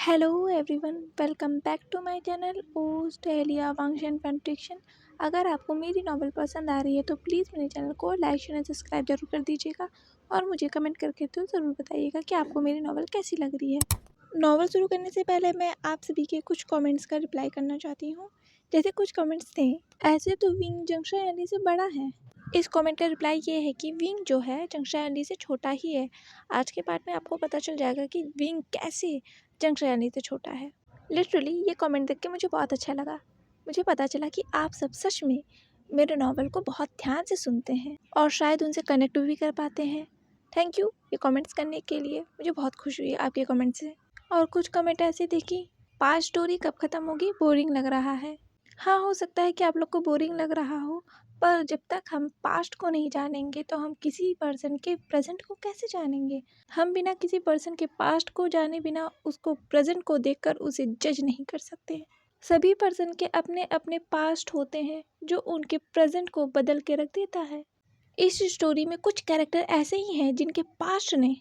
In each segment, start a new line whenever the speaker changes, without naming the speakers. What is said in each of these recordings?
Hello everyone, welcome back to my channel ओस्ट एलिया Wangshan fan fiction. अगर आपको मेरी नॉवल पसंद आ रही है तो प्लीज़ मेरे चैनल को लाइक शेयर सब्सक्राइब जरूर कर दीजिएगा और मुझे कमेंट करके तो ज़रूर बताइएगा कि आपको मेरी नॉवल कैसी लग रही है। नॉवल शुरू करने से पहले मैं आप सभी के कुछ कमेंट्स का रिप्लाई करना चाहती हूँ। जैसे कुछ कमेंट्स थे, ऐसे तो विंग जंक्शन एली से बड़ा है। इस कमेंट का रिप्लाई ये है कि विंग जो है जंक्शन एली से छोटा ही है। आज के पार्ट में आपको पता चल जाएगा कि विंग कैसे जंक्शन एली से छोटा है। लिटरली ये कमेंट देख के मुझे बहुत अच्छा लगा। मुझे पता चला कि आप सब सच में मेरे नॉवल को बहुत ध्यान से सुनते हैं और शायद उनसे कनेक्ट भी कर पाते हैं। थैंक यू ये कमेंट्स करने के लिए, मुझे बहुत खुशी हुई आपके कमेंट से। और कुछ कमेंट ऐसे थे कि पास्ट स्टोरी कब ख़त्म होगी, बोरिंग लग रहा है। हाँ, हो सकता है कि आप लोग को बोरिंग लग रहा हो, पर जब तक हम पास्ट को नहीं जानेंगे तो हम किसी पर्सन के प्रेजेंट को कैसे जानेंगे। हम बिना किसी पर्सन के पास्ट को जाने बिना उसको प्रेजेंट को देखकर उसे जज नहीं कर सकते। सभी पर्सन के अपने अपने पास्ट होते हैं जो उनके प्रेजेंट को बदल के रख देता है। इस स्टोरी में कुछ कैरेक्टर ऐसे ही हैं जिनके पास्ट ने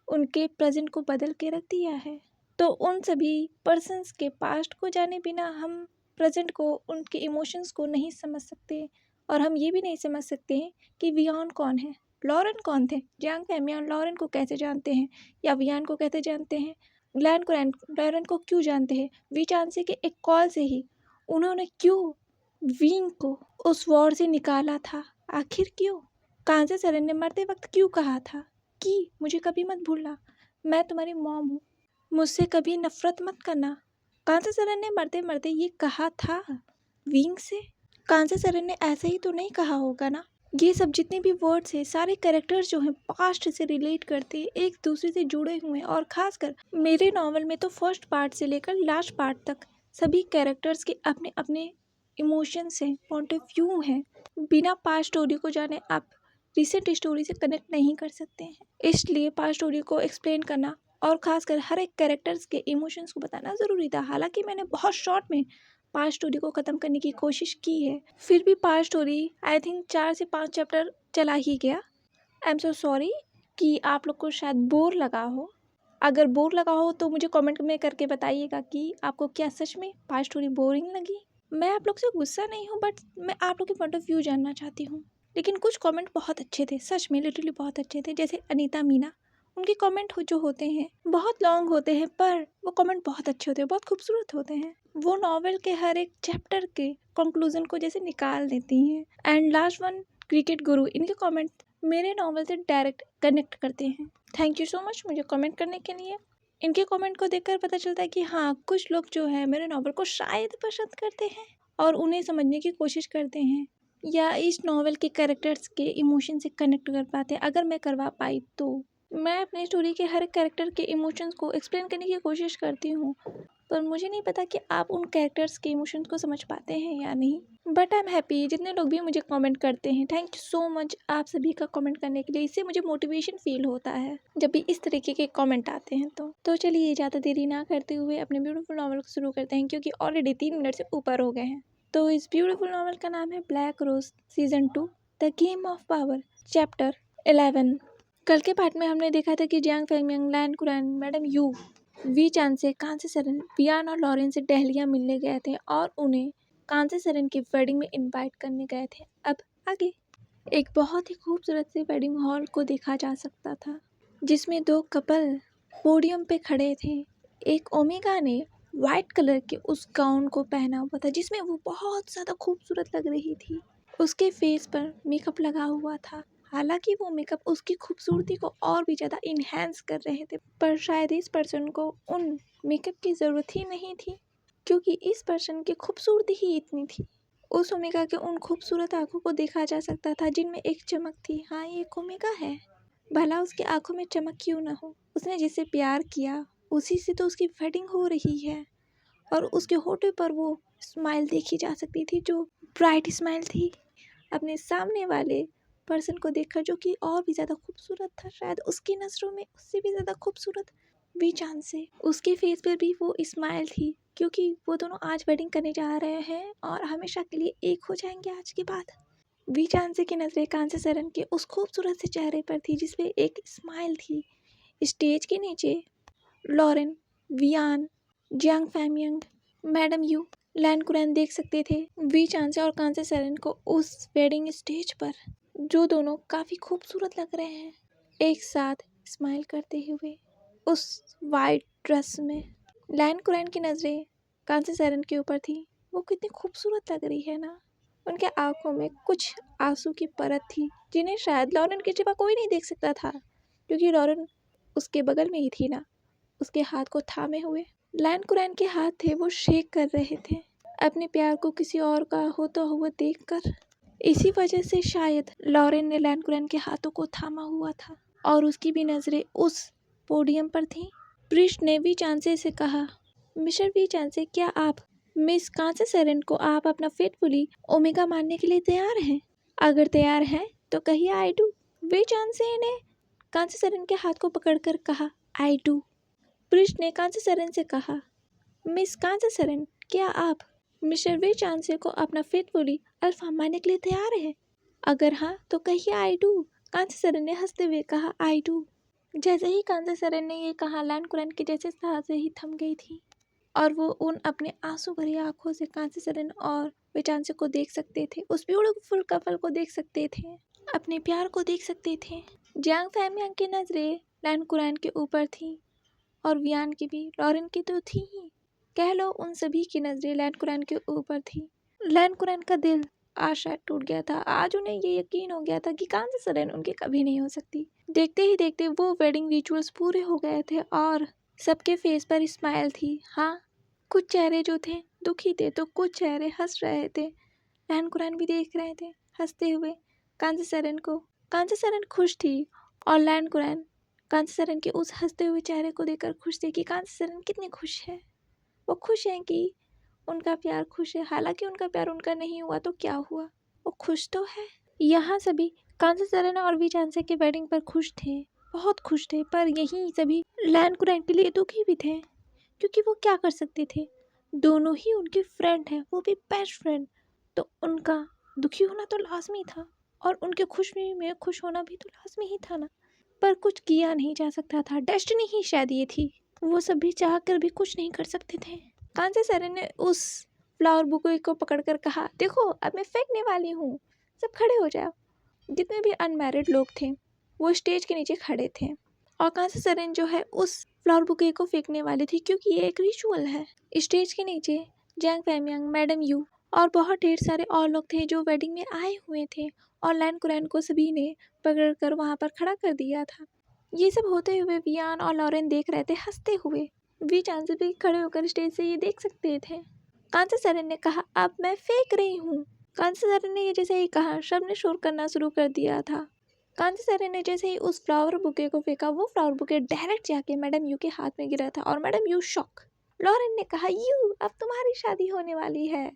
उनके प्रेजेंट को बदल के रख दिया है। तो उन सभी पर्सन्स के पास्ट को जाने बिना हम प्रेजेंट को, उनके इमोशंस को नहीं समझ सकते। और हम ये भी नहीं समझ सकते हैं कि वियान कौन है, लॉरेन कौन थे। जियांग फैमियान लॉरेन को कैसे जानते हैं या वियान को कैसे जानते हैं, ग्लैन को लॉरेन को क्यों जानते हैं। वी चांसे के एक कॉल से ही उन्होंने क्यों विंग को उस वॉर से निकाला था, आखिर क्यों। कांसे सरन ने मरते वक्त क्यों कहा था कि मुझे कभी मत भूलना, मैं तुम्हारी मॉम हूँ, मुझसे कभी नफरत मत करना। कांसे सरन ने मरते मरते ये कहा था विंग से। कांसे सरन ने ऐसे ही तो नहीं कहा होगा ना। ये सब जितने भी वर्ड्स हैं, सारे कैरेक्टर्स जो हैं पास्ट से रिलेट करते हैं, एक दूसरे से जुड़े हुए हैं। और खासकर मेरे नॉवल में तो फर्स्ट पार्ट से लेकर लास्ट पार्ट तक सभी कैरेक्टर्स के अपने अपने इमोशंस हैं, पॉइंट ऑफ व्यू हैं। बिना पास्ट स्टोरी को जाने आप रिसेंट स्टोरी से कनेक्ट नहीं कर सकते हैं। इसलिए पास्ट स्टोरी को एक्सप्लेन करना और खासकर हर एक कैरेक्टर्स के इमोशंस को बताना ज़रूरी था। हालांकि मैंने बहुत शॉर्ट में पास्ट स्टोरी को ख़त्म करने की कोशिश की है, फिर भी पास्ट स्टोरी आई थिंक 4 से 5 चैप्टर चला ही गया। आई एम सो सॉरी कि आप लोग को शायद बोर लगा हो। अगर बोर लगा हो तो मुझे कमेंट में करके बताइएगा कि आपको क्या सच में पास्ट स्टोरी बोरिंग लगी। मैं आप लोग से गुस्सा नहीं हूँ, बट मैं आप लोग के पॉइंट ऑफ व्यू जानना चाहती हूँ। लेकिन कुछ कमेंट बहुत अच्छे थे, सच में लिटरली बहुत अच्छे थे। जैसे अनीता मीना, उनके कमेंट जो होते हैं बहुत लॉन्ग होते हैं, पर वो कमेंट बहुत अच्छे होते हैं, बहुत खूबसूरत होते हैं। वो नॉवेल के हर एक चैप्टर के कंक्लूजन को जैसे निकाल देती हैं। एंड लास्ट वन, क्रिकेट गुरु, इनके कमेंट मेरे नॉवल से डायरेक्ट कनेक्ट करते हैं। थैंक यू सो मच मुझे कमेंट करने के लिए। इनके कमेंट को देखकर पता चलता है कि हाँ, कुछ लोग जो है मेरे नॉवल को शायद पसंद करते हैं और उन्हें समझने की कोशिश करते हैं, या इस नॉवल के कैरेक्टर्स के इमोशन से कनेक्ट कर पाते हैं। अगर मैं करवा पाई तो मैं अपनी स्टोरी के हर एक कैरेक्टर के इमोशंस को एक्सप्लेन करने की कोशिश करती हूँ, पर मुझे नहीं पता कि आप उन कैरेक्टर्स के इमोशंस को समझ पाते हैं या नहीं। बट आई एम हैप्पी जितने लोग भी मुझे कमेंट करते हैं। थैंक यू सो मच आप सभी का कमेंट करने के लिए। इससे मुझे मोटिवेशन फील होता है जब भी इस तरीके के कमेंट आते हैं। तो चलिए ज़्यादा देरी ना करते हुए अपने ब्यूटीफुल नॉवल को शुरू करते हैं, क्योंकि ऑलरेडी 3 मिनट से ऊपर हो गए हैं। तो इस ब्यूटीफुल नॉवल का नाम है black rose season 2 the game of power chapter 11। कल के पार्ट में हमने देखा था कि Jiang Fengmian, Lan Kuran, madam Yu, Wei चांद से कांसे सरन, वियान और लॉरेन से टहलियाँ मिलने गए थे और उन्हें कांसे सरन की वेडिंग में इनवाइट करने गए थे। अब आगे एक बहुत ही खूबसूरत से वेडिंग हॉल को देखा जा सकता था, जिसमें 2 कपल पोडियम पे खड़े थे। एक ओमेगा ने वाइट कलर के उस गाउन को पहना हुआ था जिसमें वो बहुत ज़्यादा खूबसूरत लग रही थी। उसके फेस पर मेकअप लगा हुआ था। हालांकि वो मेकअप उसकी खूबसूरती को और भी ज़्यादा इन्हेंस कर रहे थे, पर शायद इस पर्सन को उन मेकअप की ज़रूरत ही नहीं थी, क्योंकि इस पर्सन की खूबसूरती ही इतनी थी। उस ओमेगा के उन खूबसूरत आंखों को देखा जा सकता था जिनमें एक चमक थी। हाँ, ये एक ओमेगा है, भला उसकी आंखों में चमक क्यों ना हो। उसने जिसे प्यार किया उसी से तो उसकी वेडिंग हो रही है, और उसके होठों पर वो स्माइल देखी जा सकती थी जो ब्राइट स्माइल थी अपने सामने वाले पर्सन को देखकर, जो कि और भी ज़्यादा खूबसूरत था, शायद उसकी नज़रों में उससे भी ज़्यादा खूबसूरत वी चांद से। उसके फेस पर भी वो स्माइल थी, क्योंकि वो दोनों आज वेडिंग करने जा रहे हैं और हमेशा के लिए एक हो जाएंगे आज के बाद। वी चांद से की नज़रें कांसे सरन के उस खूबसूरत से चेहरे पर थी जिसपे एक स्माइल थी। स्टेज के नीचे Lauren, Wian Jiang Fengmian, madam Yu, Lan Kuran देख सकते थे वी चांसे और कांसे सेरेन को उस वेडिंग स्टेज पर, जो दोनों काफ़ी खूबसूरत लग रहे हैं एक साथ स्माइल करते हुए उस वाइट ड्रेस में। लैन कुरैन की नज़रें कांसे सेरेन के ऊपर थी। वो कितनी खूबसूरत लग रही है ना। उनके आंखों में कुछ आंसू की परत थी जिन्हें शायद लॉरेन के सिवा कोई नहीं देख सकता था, क्योंकि लॉरेन उसके बगल में ही थी ना, उसके हाथ को थामे हुए। लैन कुरैन के हाथ थे वो शेक कर रहे थे अपने प्यार को किसी और का होता हुआ देखकर। इसी वजह से शायद लॉरेन ने लैन कुरैन के हाथों को थामा हुआ था और उसकी भी नज़रें उस पोडियम पर थीं। प्रिस्ट ने वी चांसे से कहा, मिस्टर वी चांसे, क्या आप मिस कांसे सेरेन को आप अपना फेटफुली ओमेगा मानने के लिए तैयार हैं? अगर तैयार हैं तो कहिए आई डू। वी चांसे ने कांसे सेरेन के हाथ को पकड़कर कहा, आई डू। प्रिस्ट ने कांसे सेरेन से कहा, मिस कांसे सेरेन, क्या आप मिस्टर वी चांसे को अपना फेथफुली अल्फा मानने के लिए तैयार हैं? अगर हाँ तो कहिए आई डू। कांसे सेरेन ने हंसते हुए कहा, आई डू। जैसे ही कांसे सेरेन ने ये कहा, लैन कुरैन के जैसे सांसें ही थम गई थी और वो उन अपने आंसू भरी आंखों से कांसे सेरेन और वी चांसे को देख सकते थे, उस ब्यूटीफुल कपल को देख सकते थे, अपने प्यार को देख सकते थे। जियांग फैमियांग की नज़रें लैन कुरैन के ऊपर थी और वियान की भी, लॉरेन की तो थी ही, कह लो उन सभी की नज़रें लैन कुरैन के ऊपर थी। लैन कुरैन का दिल आज शायद टूट गया था। आज उन्हें ये यकीन हो गया था कि कांसे सेरेन उनकी कभी नहीं हो सकती। देखते ही देखते वो वेडिंग रिचुअल्स पूरे हो गए थे और सबके फेस पर स्माइल थी। हाँ, कुछ चेहरे जो थे दुखी थे तो कुछ चेहरे हंस रहे थे। लैन कुरैन भी देख रहे थे हंसते हुए कांसे सेरेन को। कांसे सेरेन खुश थी और लैन कुरैन कांसे सेरेन के उस हंसते हुए चेहरे को देखकर खुश थी कि कांसे सेरेन कितनी खुश है। वो खुश हैं कि उनका प्यार खुश है। हालांकि उनका प्यार उनका नहीं हुआ तो क्या हुआ, वो खुश तो है। यहाँ सभी कांसे सेरेन और वी चांसे के वेडिंग पर खुश थे, बहुत खुश थे, पर यही सभी लैन कुरैन के लिए दुखी भी थे, क्योंकि वो क्या कर सकते थे। दोनों ही उनके फ्रेंड हैं, वो भी बेस्ट फ्रेंड, तो उनका दुखी होना तो लाजमी था और उनके खुशी में खुश होना भी तो लाजमी ही था ना। पर कुछ किया नहीं जा सकता था, डेस्टिनी ही शायद ये थी। वो सब भी चाह कर भी कुछ नहीं कर सकते थे। कांसे सेरेन ने उस फ्लावर बुके को पकड़कर कहा, देखो अब मैं फेंकने वाली हूँ, सब खड़े हो जाओ। जितने भी अनमैरिड लोग थे वो स्टेज के नीचे खड़े थे और कांसे सेरेन जो है उस फ्लावर बुके को फेंकने वाली थी, क्योंकि ये एक रिचुअल है। स्टेज के नीचे जियांग फैमियांग, मैडम यू और बहुत ढेर सारे और लोग थे जो वेडिंग में आए हुए थे और लैन कुरैन को सभी ने पकड़कर वहाँ पर खड़ा कर दिया था। ये सब होते हुए वियान और लॉरेन देख रहे थे हंसते हुए। वी चांसे भी खड़े होकर स्टेज से ये देख सकते थे। कांसे सेरेन ने कहा, अब मैं फेंक रही हूँ। कांसे सेरेन ने ये जैसे ही कहा, सबने शोर करना शुरू कर दिया था। कांसे सेरेन ने जैसे ही उस फ्लावर बुके को फेंका, वो फ्लावर बुके डायरेक्ट जाके मैडम यू के हाथ में गिरा था और मैडम यू शॉक। लॉरेन ने कहा, यू अब तुम्हारी शादी होने वाली है।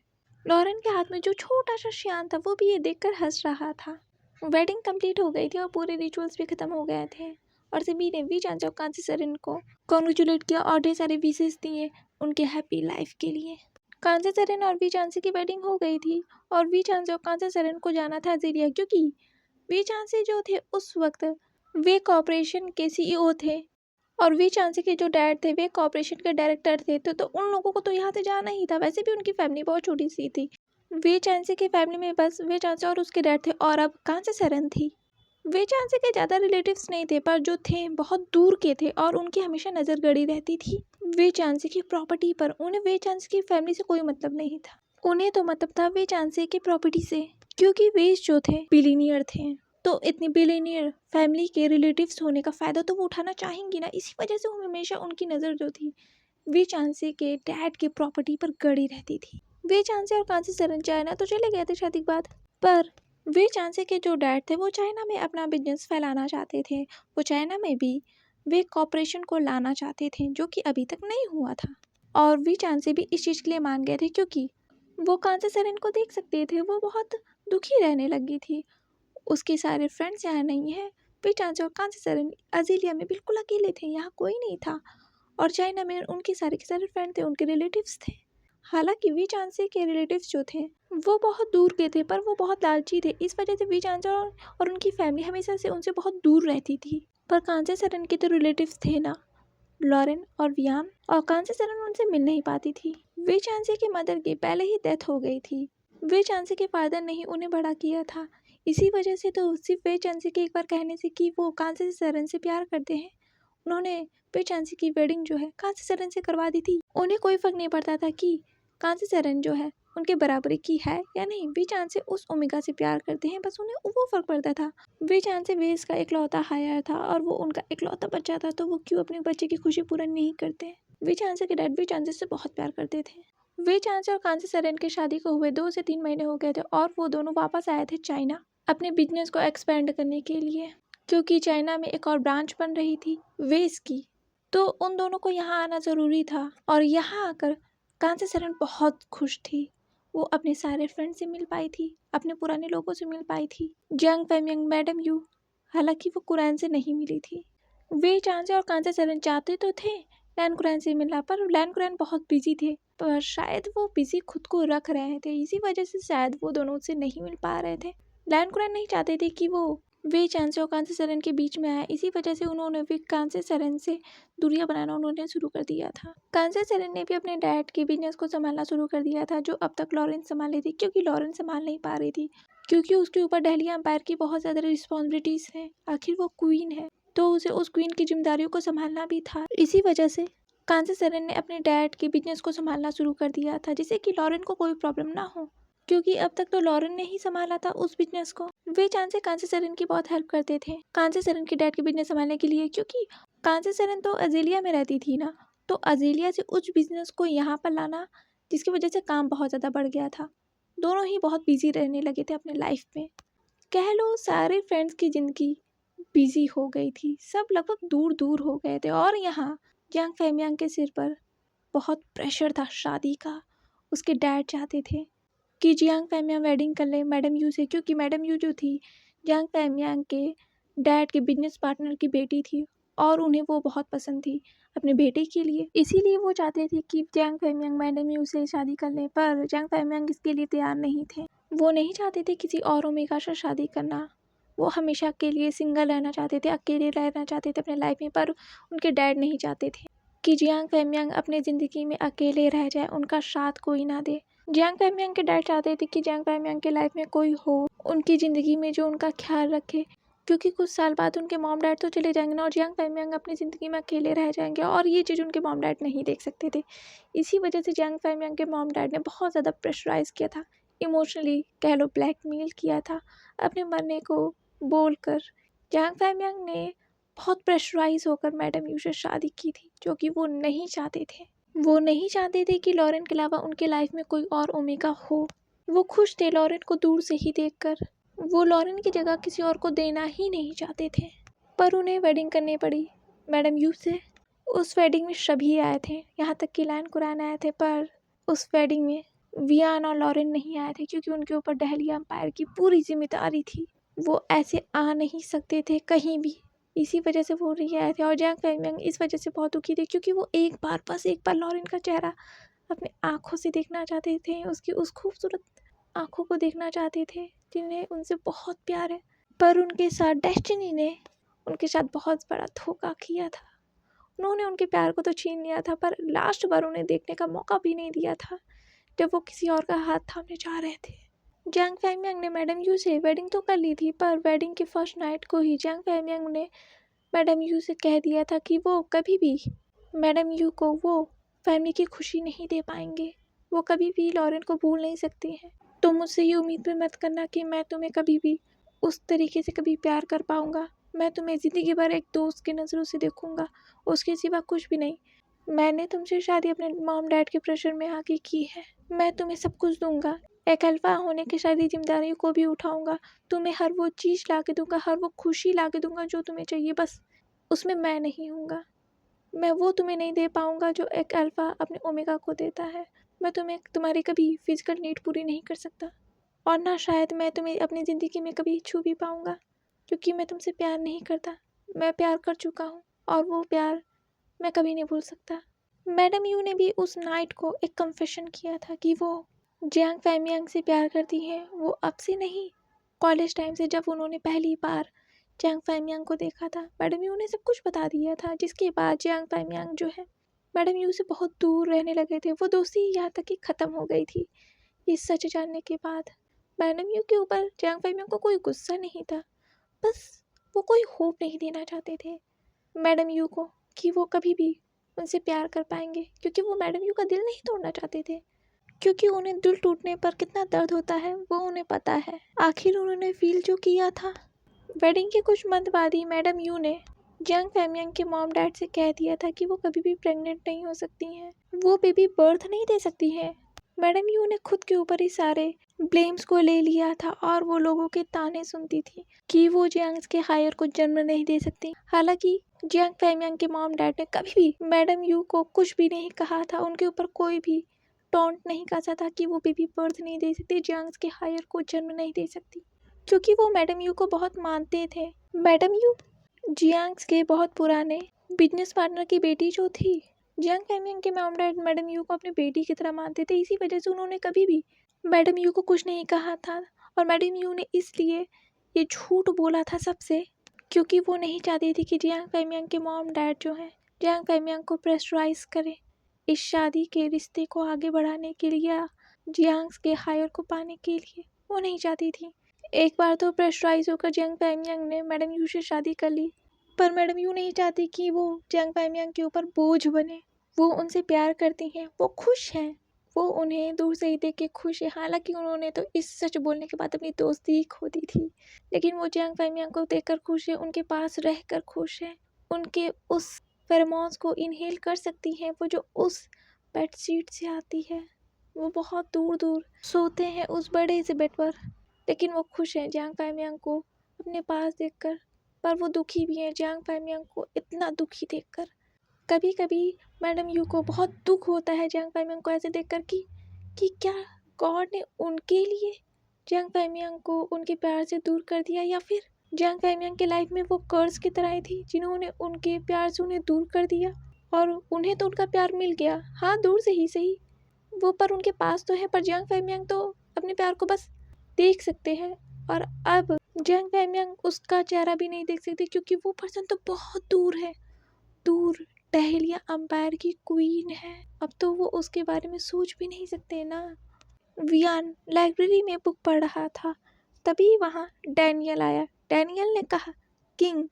लॉरेन के हाथ में जो छोटा सा श्यान था वो भी ये देखकर हंस रहा था। वेडिंग कंप्लीट हो गई थी और पूरे रिचुअल्स भी खत्म हो गए थे और सभी ने वी चांसे और कांसे सेरेन को कॉन्ग्रेचुलेट किया और ढेर सारे विशेष दिए उनके हैप्पी लाइफ के लिए। कांसे सेरेन और वी चांसे की वेडिंग हो गई थी और वी चांसे और कांसे सेरेन को जाना था अल्जीरिया, क्योंकि वी चांसे जो थे उस वक्त वे कॉर्पोरेशन के सीईओ थे और वी चांसे के जो डैड थे वे कॉर्पोरेशन के डायरेक्टर थे। तो उन लोगों को तो यहाँ से जाना ही था। वैसे भी उनकी फैमिली बहुत छोटी सी थी। वे चांसे की फैमिली में बस वे चांसे और उसके डैड थे और अब कांसे सेरेन थी। वे चांसे के ज़्यादा रिलेटिव्स नहीं थे, पर जो थे बहुत दूर के थे और उनकी हमेशा नज़र गड़ी रहती थी वे चांसे की प्रॉपर्टी पर। उन्हें वे चांसे की फैमिली से कोई मतलब नहीं था, उन्हें तो मतलब था वे चांसे की प्रॉपर्टी से, क्योंकि वे जो थे बिलीनियर थे। तो इतनी बिलीनियर फैमिली के रिलेटिव्स होने का फ़ायदा तो वो उठाना चाहेंगी ना। इसी वजह से हमेशा उनकी नज़र जो थी वे चांसे के डैड के प्रॉपर्टी पर गड़ी रहती थी। वे चांसे और कांसे सेरेन चाइना तो चले गए थे शादी के बाद, पर वे चांसे के जो डैड थे वो चाइना में अपना बिजनेस फैलाना चाहते थे। वो चाइना में भी वे कॉर्पोरेशन को लाना चाहते थे, जो कि अभी तक नहीं हुआ था। और वी चांसे भी इस चीज़ के लिए मान गए थे, क्योंकि वो कांसे सेरेन को देख सकते थे। वो बहुत दुखी रहने लगी थी, उसके सारे फ्रेंड्स यहाँ नहीं है। वी चांसे और कांसे सेरेन अज़ीलिया में बिल्कुल अकेले थे, यहाँ कोई नहीं था और चाइना में उनके सारे के सारे फ्रेंड थे, उनके रिलेटिव्स थे। हालांकि वी चांसे के रिलेटिव्स जो थे वो बहुत दूर के थे, पर वो बहुत लालची थे। इस वजह से वी चांसे और उनकी फैमिली हमेशा से उनसे बहुत दूर रहती थी। पर कांसे सेरेन के तो रिलेटिव्स थे ना, लॉरेन और वियान, और कांसे सरन उनसे मिल नहीं पाती थी। वे चांसे की मदर की पहले ही डेथ हो गई थी। वे चांसे के फादर ने ही उन्हें बड़ा किया था। इसी वजह से तो सिर्फ वे चांसे के एक बार कहने से कि वो कांसे सरन से प्यार करते हैं, उन्होंने वे चांसे की वेडिंग जो है कांसे सरन से करवा दी थी। उन्हें कोई फर्क नहीं पड़ता था कि कांसे सरन जो है उनके बराबरी की है या नहीं। वे चांसे उस ओमेगा से प्यार करते हैं, बस उन्हें वो फर्क पड़ता था। वे चांसे वे इसका इकलौता हायर था और वो उनका इकलौता बच्चा था, तो वो क्यों अपने बच्चे की खुशी पूरा नहीं करते। वे चांसे के डैड वे चांसे से बहुत प्यार करते थे। वे चांसे और कांसे सरन की शादी को हुए 2 से 3 महीने हो गए थे और वो दोनों वापस आए थे चाइना अपने बिजनेस को एक्सपेंड करने के लिए, क्योंकि चाइना में एक और ब्रांच बन रही थी वेस की, तो उन दोनों को यहाँ आना ज़रूरी था। और यहाँ आकर कांसे सरन बहुत खुश थी। वो अपने सारे फ्रेंड से मिल पाई थी, अपने पुराने लोगों से मिल पाई थी, जियांग फेमियांग, मैडम यू, हालांकि वो कुरैन से नहीं मिली थी। वे चांसे और कांसे सरन चाहते तो थे लैन कुरैन से मिलना, पर लैन कुरैन बहुत बिजी थे, पर शायद वो बिजी खुद को रख रहे थे, इसी वजह से शायद वो दोनों से नहीं मिल पा रहे थे। लैन कुरैन नहीं चाहते थे कि वो वे चांसे और कांसे सरन के बीच में आए, इसी वजह से उन्होंने भी कांसे सरन से दूरियां बनाना उन्होंने शुरू कर दिया था। कांसे सरन ने भी अपने डैड के बिजनेस को संभालना शुरू कर दिया था, जो अब तक लॉरेन संभाल थी, क्योंकि लॉरेन संभाल नहीं पा रही थी, क्योंकि उसके ऊपर दहलिया एम्पायर की बहुत ज़्यादा रिस्पॉन्सिबिलिटीज हैं। आखिर वो क्वीन है, तो उसे उस क्वीन की जिम्मेदारियों को संभालना भी था। इसी वजह से कांसे सरन ने अपने डैड के बिजनेस को संभालना शुरू कर दिया था, जिससे कि लॉरेन को कोई प्रॉब्लम ना हो, क्योंकि अब तक तो लॉरेन ने ही संभाला था उस बिजनेस को। वे चांसे कांसे सरन की बहुत हेल्प करते थे कांसे सरन के डैड के बिजनेस संभालने के लिए, क्योंकि कांसे सरन तो अजेलिया में रहती थी ना, तो अजेलिया से उस बिजनेस को यहाँ पर लाना, जिसकी वजह से काम बहुत ज़्यादा बढ़ गया था। दोनों ही बहुत बिजी रहने लगे थे अपने लाइफ में। कह लो सारे फ्रेंड्स की ज़िंदगी बिजी हो गई थी, सब लगभग दूर दूर हो गए थे, और यहाँ जियांग फेमियांग के सिर पर बहुत प्रेशर था शादी का। उसके डैड चाहते थे कि जियांग फेमियांग वेडिंग कर ले मैडम यू से, क्योंकि मैडम यू जो थी जियांग फेमियांग के डैड के बिजनेस पार्टनर की बेटी थी, और उन्हें वो बहुत पसंद थी अपने बेटे के लिए। इसीलिए वो चाहते थे कि जियांग फेमियांग मैडम यू से शादी कर ले, पर जियांग फेमियांग इसके लिए तैयार नहीं थे। वो नहीं चाहते थे किसी और ओमेगा से शादी करना, वो हमेशा के लिए सिंगल रहना चाहते थे, अकेले रहना चाहते थे अपने लाइफ में। पर उनके डैड नहीं चाहते थे कि जियांग फेमियांग अपने ज़िंदगी में अकेले रह जाए, उनका साथ कोई ना दे। जियांग फेमियांग के डैड चाहते थे कि जियांग फेमियांग के लाइफ में कोई हो उनकी ज़िंदगी में जो उनका ख्याल रखे, क्योंकि कुछ साल बाद उनके मॉम डैड तो चले जाएंगे ना, और जियांग फेमियांग अपनी ज़िंदगी में अकेले रह जाएंगे, और ये चीज़ उनके मॉम डैड नहीं देख सकते थे। इसी वजह से जियांग फेमियांग के मॉम डैड ने बहुत ज़्यादा प्रेशराइज़ किया था, इमोशनली कह लो ब्लैकमेल किया था अपने मरने को बोलकर। जियांग फेमियांग ने बहुत प्रेशराइज होकर मैडम यू से शादी की थी, जो कि वो नहीं चाहते थे। वो नहीं चाहते थे कि लॉरेन के अलावा उनके लाइफ में कोई और ओमेगा हो। वो खुश थे लॉरेन को दूर से ही देखकर। वो लॉरेन की जगह किसी और को देना ही नहीं चाहते थे, पर उन्हें वेडिंग करनी पड़ी मैडम यू से। उस वेडिंग में सभी आए थे, यहाँ तक कि लैन कुरैन आए थे, पर उस वेडिंग में वियान और लॉरेन नहीं आए थे, क्योंकि उनके ऊपर दहलिया एम्पायर की पूरी जिम्मेदारी थी। वो ऐसे आ नहीं सकते थे कहीं भी, इसी वजह से वो नहीं आए थे। और जियांग फेमियांग इस वजह से बहुत दुखी थे, क्योंकि वो बस एक बार लॉरेन का चेहरा अपने आँखों से देखना चाहते थे, उसकी उस खूबसूरत आँखों को देखना चाहते थे जिन्हें उनसे बहुत प्यार है। पर उनके साथ डेस्टिनी ने उनके साथ बहुत बड़ा धोखा किया था। उन्होंने उनके प्यार को तो छीन लिया था, पर लास्ट बार उन्हें देखने का मौका भी नहीं दिया था जब वो किसी और का हाथ थामने जा रहे थे। जियांग फेमियांग ने मैडम यू से वेडिंग तो कर ली थी, पर वेडिंग के फर्स्ट नाइट को ही जियांग फेमियांग ने मैडम यू से कह दिया था कि वो कभी भी मैडम यू को वो फैमिली की खुशी नहीं दे पाएंगे, वो कभी भी लॉरेन को भूल नहीं सकती हैं। तो मुझसे ये उम्मीद भी मत करना कि मैं तुम्हें कभी भी उस तरीके से कभी प्यार कर पाऊँगा। मैं तुम्हें ज़िंदगी भर एक दोस्त की नज़रों से देखूँगा, उसके सिवा कुछ भी नहीं। मैंने तुमसे शादी अपने मॉम डैड के प्रेशर में आके की है। मैं तुम्हें सब कुछ दूंगा, एक अल्फा होने की सारी जिम्मेदारियों को भी उठाऊंगा, तुम्हें हर वो चीज़ ला के दूंगा, हर वो खुशी ला के दूंगा जो तुम्हें चाहिए, बस उसमें मैं नहीं हूँगा। मैं वो तुम्हें नहीं दे पाऊँगा जो एक अल्फा अपने ओमेगा को देता है। मैं तुम्हें तुम्हारी कभी फिजिकल नीड पूरी नहीं कर सकता, और ना शायद मैं तुम्हें अपनी ज़िंदगी में कभी छू भी पाऊँगा, क्योंकि मैं तुमसे प्यार नहीं करता। मैं प्यार कर चुका हूँ, और वो प्यार मैं कभी नहीं भूल सकता। मैडम यू ने भी उस नाइट को एक कन्फेशन किया था कि वो जियांग फेमियांग से प्यार करती हैं। वो अब से नहीं, कॉलेज टाइम से, जब उन्होंने पहली बार जियांग फैमियांग को देखा था। मैडम यू ने सब कुछ बता दिया था, जिसके बाद जियांग फैमियांग जो है मैडम यू से बहुत दूर रहने लगे थे। वो दोस्ती यहाँ तक कि ख़त्म हो गई थी। इस सच जानने के बाद मैडम यू के ऊपर जियांग फैमियांग को कोई गुस्सा नहीं था, बस वो कोई होप नहीं देना चाहते थे मैडम यू को कि वो कभी भी उनसे प्यार कर पाएंगे, क्योंकि वो मैडम यू का दिल नहीं तोड़ना चाहते थे, क्योंकि उन्हें दिल टूटने पर कितना दर्द होता है वो उन्हें पता है। आखिर उन्होंने फील जो किया था। वेडिंग के कुछ मंथ बाद ही मैडम यू ने जियांग फैमियांग के मॉम डैड से कह दिया था कि वो कभी भी प्रेग्नेंट नहीं हो सकती हैं, वो बेबी बर्थ नहीं दे सकती हैं। मैडम यू ने खुद के ऊपर ही सारे ब्लेम्स को ले लिया था और वो लोगों के ताने सुनती थी कि वो जियांग के हायर को जन्म नहीं दे सकती। हालांकि जियांग फैमियांग के मॉम डैड ने कभी भी मैडम यू को कुछ भी नहीं कहा था, उनके ऊपर कोई भी टॉन्ट नहीं कहा था कि वो बेबी बर्थ नहीं दे सकती, जियांग के हायर को जन्म नहीं दे सकती, क्योंकि वो मैडम यू को बहुत मानते थे। मैडम यू जियांग के बहुत पुराने बिजनेस पार्टनर की बेटी जो थी। जियांग फैमियांग के मॉम डैड मैडम यू को अपनी बेटी की तरह मानते थे, इसी वजह से उन्होंने कभी भी मैडम यू को कुछ नहीं कहा था। और मैडम यू ने इसलिए ये झूठ बोला था सबसे, क्योंकि वो नहीं चाहती थी कि जियांग फैमियांग के मॉम डैड जो हैं जियांग फैमियांग को प्रेशराइज करें इस शादी के रिश्ते को आगे बढ़ाने के लिए या जियांग के हायर को पाने के लिए। वो नहीं चाहती थी। एक बार तो प्रेशराइज होकर जियांग फैमियांग ने मैडम यू से शादी कर ली, पर मैडम यू नहीं चाहती कि वो जियांग फैमियांग के ऊपर बोझ बने। वो उनसे प्यार करती हैं, वो खुश हैं, वो उन्हें दूर से ही देख के खुश है। हालांकि उन्होंने तो इस सच बोलने के बाद अपनी दोस्ती ही खो दी थी, लेकिन वो जियांग फैमियांग को देखकर खुश है, उनके पास रहकर खुश है, उनके उस फेरोमोन्स को इनहेल कर सकती हैं, वो जो उस बेडशीट से आती है। वो बहुत दूर दूर सोते हैं उस बड़े से बेड पर, लेकिन वो खुश हैं जियांग फैमियांग को अपने पास देखकर। पर वो दुखी भी हैं जियांग फैमियांग को इतना दुखी देखकर। कभी कभी मैडम यू को बहुत दुख होता है जियांग फैमियांग को ऐसे देखकर कि क्या गॉड ने उनके लिए जियांग फैमियांग को उनके प्यार से दूर कर दिया, या फिर जियांग फैमियांग के लाइफ में वो कर्ज की तरह थी जिन्होंने उनके प्यार से उन्हें दूर कर दिया। और उन्हें तो उनका प्यार मिल गया, हाँ दूर से ही सही वो, पर उनके पास तो है। पर जियांग फैमियांग तो अपने प्यार को बस देख सकते हैं, और अब जियांग फैमियांग उसका चेहरा भी नहीं देख सकते, क्योंकि वो पर्सन तो बहुत दूर है, दूर टहलिया अंपायर की क्वीन है। अब तो वो उसके बारे में सोच भी नहीं सकते ना। वियान लाइब्रेरी में बुक पढ़ रहा था, तभी वहाँ डैनियल आया। डैनियल ने कहा किंग,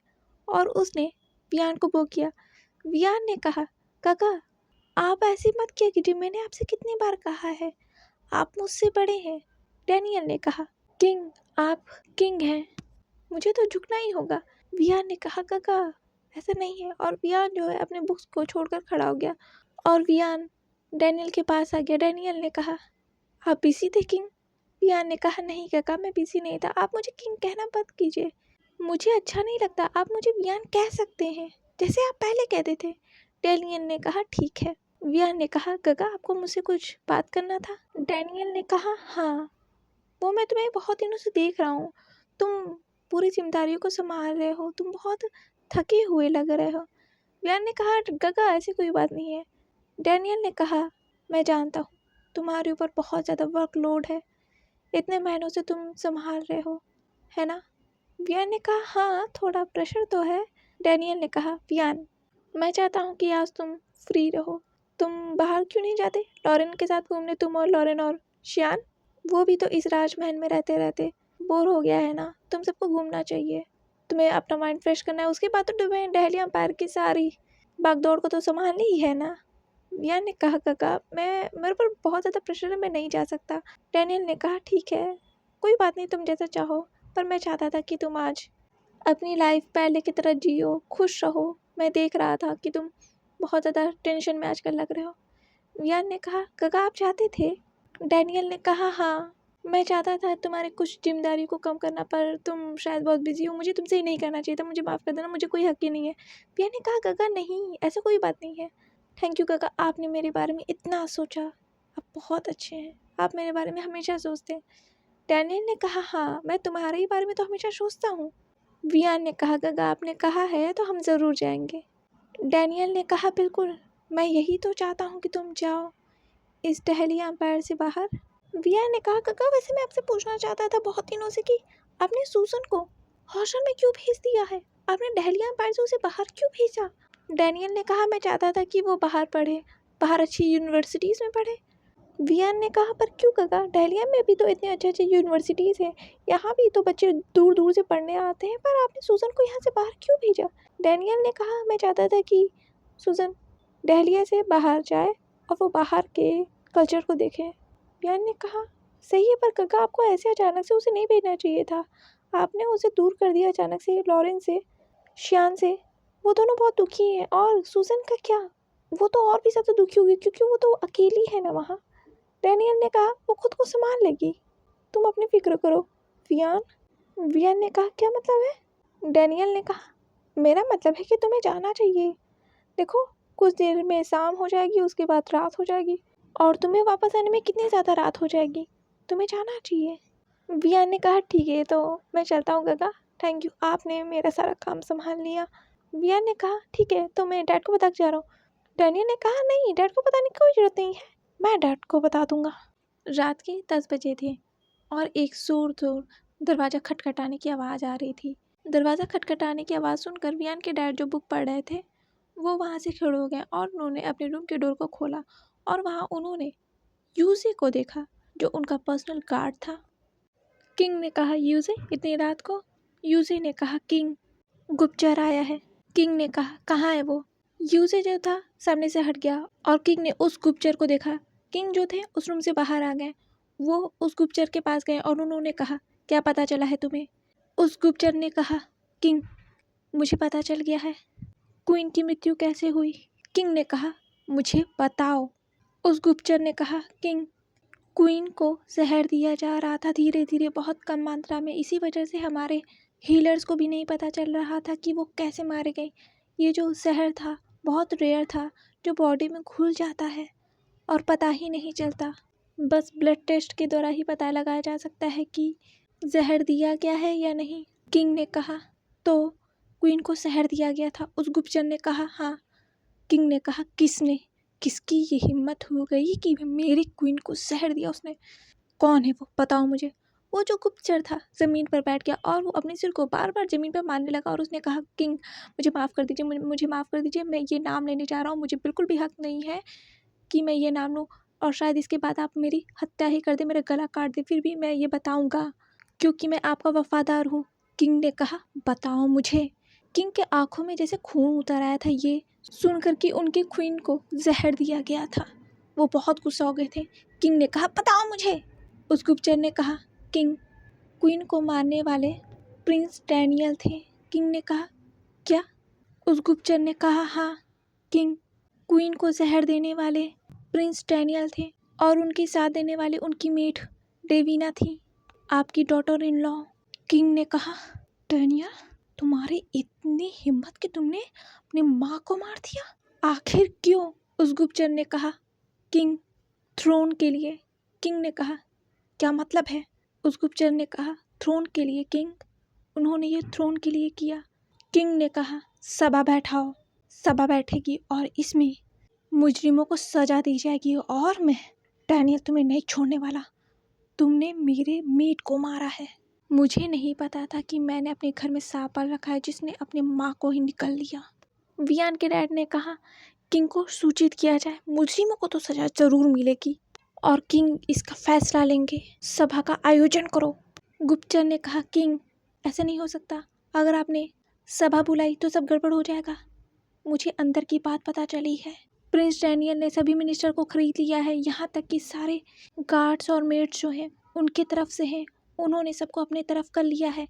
और उसने वियान को बुक किया। वियान ने कहा काका आप ऐसे मत किया कीजिए, मैंने आपसे कितनी बार कहा है, आप मुझसे बड़े हैं। डैनियल ने कहा किंग आप किंग हैं, मुझे तो झुकना ही होगा। वियान ने कहा काका ऐसा नहीं है, और वियान जो है अपने बुक्स को छोड़कर खड़ा हो गया और वियान डैनियल के पास आ गया। डैनियल ने कहा आप बिजी थे किंग? वियान ने कहा नहीं काका मैं बिजी नहीं था, आप मुझे किंग कहना बंद कीजिए, मुझे अच्छा नहीं लगता, आप मुझे वियान कह सकते हैं जैसे आप पहले कहते थे। डैनियल ने कहा ठीक है। वियान ने कहा काका आपको मुझसे कुछ बात करना था। डैनियल ने कहा हाँ, वो मैं तुम्हें बहुत दिनों से देख रहा हूँ, तुम पूरी जिम्मेदारियों को संभाल रहे हो, तुम बहुत थके हुए लग रहे हो। वियान ने कहा काका ऐसी कोई बात नहीं है। डैनियल ने कहा मैं जानता हूँ तुम्हारे ऊपर बहुत ज़्यादा वर्कलोड है, इतने महीनों से तुम संभाल रहे हो, है ना? वियान ने कहा हाँ थोड़ा प्रेशर तो है। डैनियल ने कहा वियान मैं चाहता हूँ कि आज तुम फ्री रहो, तुम बाहर क्यों नहीं जाते लॉरेन के साथ घूमने, तुम और लॉरेन और शियान, वो भी तो इस राजमहल में रहते रहते बोर हो गया है ना, तुम सबको घूमना चाहिए, तुम्हें अपना माइंड फ्रेश करना है, उसके बाद तो तुम्हें दहली एम्पायर की सारी भागदौड़ को तो संभालनी ही है ना। वियान ने कहा काका मेरे पर बहुत ज़्यादा प्रेशर है, मैं नहीं जा सकता। डैनियल ने कहा ठीक है कोई बात नहीं, तुम जैसा चाहो, पर मैं चाहता था कि तुम आज अपनी लाइफ पहले की तरह जियो, खुश रहो, मैं देख रहा था कि तुम बहुत ज़्यादा टेंशन में आजकल लग रहे हो। वियान ने कहा काका आप चाहते थे? डैनियल ने कहा हाँ मैं चाहता था तुम्हारी कुछ जिम्मेदारी को कम करना, पर तुम शायद बहुत बिजी हो, मुझे तुमसे ही नहीं करना चाहिए था, मुझे माफ़ कर देना, मुझे कोई हक ही नहीं है। वियान ने कहा काका नहीं ऐसा कोई बात नहीं है, थैंक यू काका आपने मेरे बारे में इतना सोचा, आप बहुत अच्छे हैं, आप मेरे बारे में हमेशा सोचते हैं। डैनियल ने कहा हाँ मैं तुम्हारे ही बारे में तो हमेशा सोचता हूँ। वियान ने कहा काका आपने कहा है तो हम ज़रूर जाएंगे। डैनियल ने कहा बिल्कुल, मैं यही तो चाहता हूँ कि तुम जाओ इस दहली एम्पायर से बाहर। वियान ने कहा काका वैसे मैं आपसे पूछना चाहता था बहुत दिनों से कि आपने सूसन को हॉस्टल में क्यों भेज दिया है? आपने डहलिया एम्पायर से उसे बाहर क्यों भेजा? डैनियल ने कहा, मैं चाहता था कि वो बाहर पढ़े, बाहर अच्छी यूनिवर्सिटीज़ में पढ़े। वियान ने कहा, पर क्यों काका? डहलिया में भी तो इतने अच्छे अच्छे यूनिवर्सिटीज़ हैं, यहाँ भी तो बच्चे दूर दूर से पढ़ने आते हैं, पर आपने सूजन को यहाँ से बाहर क्यों भेजा? डैनियल ने कहा, मैं चाहता था कि सूजन डहलिया से बाहर जाए और वो बाहर के कल्चर को देखे। वियान ने कहा, सही है, पर काका आपको ऐसे अचानक से उसे नहीं भेजना चाहिए था। आपने उसे दूर कर दिया अचानक से, लॉरेंस से, शियान से। वो दोनों बहुत दुखी हैं। और सूजन का क्या? वो तो और भी ज़्यादा दुखी होगी क्योंकि वो तो अकेली है ना वहाँ। डैनियल ने कहा, वो खुद को संभाल लेगी, तुम अपनी फिक्र करो। वियान ने कहा, क्या मतलब है? डैनियल ने कहा, मेरा मतलब है कि तुम्हें जाना चाहिए। देखो, कुछ देर में शाम हो जाएगी, उसके बाद रात हो जाएगी, और तुम्हें वापस आने में कितनी ज़्यादा रात हो जाएगी। तुम्हें जाना चाहिए। वियान ने कहा, ठीक है, तो मैं चलता हूँ काका, थैंक यू, आपने मेरा सारा काम संभाल लिया। वियान ने कहा, ठीक है, तो मैं डैड को बता के जा रहा हूँ। डैनियल ने कहा, नहीं, डैड को बताने की कोई ज़रूरत नहीं है, मैं डैड को बता दूंगा। रात के 10 बजे थे और एक जोर दरवाज़ा खटखटाने की आवाज़ आ रही थी। दरवाज़ा खटखटाने की आवाज़ सुनकर वियान के डैड जो बुक पढ़ रहे थे वो वहाँ से खड़े हो गए और उन्होंने अपने रूम के डोर को खोला और वहाँ उन्होंने यूजे को देखा जो उनका पर्सनल गार्ड था। किंग ने कहा, यूजे इतनी रात को? यूजे ने कहा, किंग गुप्तचर आया है। किंग ने कहा, कहाँ है वो? यूजे जो था सामने से हट गया और किंग ने उस गुप्तचर को देखा। किंग जो थे उस रूम से बाहर आ गए। वो उस गुप्तचर के पास गए और उन्होंने कहा, क्या पता चला है तुम्हें? उस गुप्तचर ने कहा, किंग मुझे पता चल गया है। क्वीन की मृत्यु कैसे हुई? किंग ने कहा, मुझे बताओ। उस गुप्तचर ने कहा, किंग क्वीन को जहर दिया जा रहा था धीरे धीरे, बहुत कम मात्रा में। इसी वजह से हमारे हीलर्स को भी नहीं पता चल रहा था कि वो कैसे मारे गए। ये जो जहर था बहुत रेयर था, जो बॉडी में घुल जाता है और पता ही नहीं चलता। बस ब्लड टेस्ट के द्वारा ही पता लगाया जा सकता है कि जहर दिया गया है या नहीं। किंग ने कहा, तो क्वीन को जहर दिया गया था? उस गुप्तचर ने कहा, हाँ। किंग ने कहा, किसने? किसकी ये हिम्मत हो गई कि मेरी क्वीन को जहर दिया उसने? कौन है वो, बताओ मुझे। वो जो गुप्तचर था ज़मीन पर बैठ गया और वो अपने सिर को बार बार ज़मीन पर मारने लगा और उसने कहा, किंग मुझे माफ़ कर दीजिए, मुझे माफ़ कर दीजिए, मैं ये नाम लेने जा रहा हूँ, मुझे बिल्कुल भी हक नहीं है कि मैं ये नाम लूँ, और शायद इसके बाद आप मेरी हत्या ही कर दे, मेरा गला काट दे, फिर भी मैं ये बताऊँगा क्योंकि मैं आपका वफ़ादार हूँ। किंग ने कहा, बताओ मुझे। किंग के आँखों में जैसे खून उतर आया था ये सुनकर कि उनकी क्वीन को जहर दिया गया था। वो बहुत गुस्सा हो गए थे। किंग ने कहा, बताओ मुझे। उस गुप्तचर ने कहा, किंग क्वीन को मारने वाले प्रिंस डैनियल थे। किंग ने कहा, क्या? उस गुप्तचर ने कहा, हाँ किंग, क्वीन को जहर देने वाले प्रिंस डैनियल थे और उनके साथ देने वाले उनकी मेट डेवीना थी, आपकी डॉटर इन लॉ। किंग ने कहा, डैनियल, तुम्हारी इतनी हिम्मत कि तुमने अपनी माँ को मार दिया? आखिर क्यों? उस गुप्तचर ने कहा, किंग थ्रोन के लिए। किंग ने कहा, क्या मतलब है? उस गुप्तचर ने कहा, थ्रोन के लिए किंग, उन्होंने ये थ्रोन के लिए किया। किंग ने कहा, सभा बैठाओ। सभा बैठेगी और इसमें मुजरिमों को सजा दी जाएगी और मैं डैनियल तुम्हें नहीं छोड़ने वाला। तुमने मेरे मेट को मारा है। मुझे नहीं पता था कि मैंने अपने घर में सांप पाल रखा है जिसने अपनी माँ को ही निकल लिया। वियान के डैड ने कहा, किंग को सूचित किया जाए, मुजरिमों को तो सजा जरूर मिलेगी और किंग इसका फैसला लेंगे, सभा का आयोजन करो। गुप्तचर ने कहा, किंग ऐसा नहीं हो सकता, अगर आपने सभा बुलाई तो सब गड़बड़ हो जाएगा। मुझे अंदर की बात पता चली है, प्रिंस डैनियल ने सभी मिनिस्टर को खरीद लिया है, यहाँ तक कि सारे गार्ड्स और मेड्स जो हैं उनके तरफ से हैं, उन्होंने सबको अपने तरफ कर लिया है।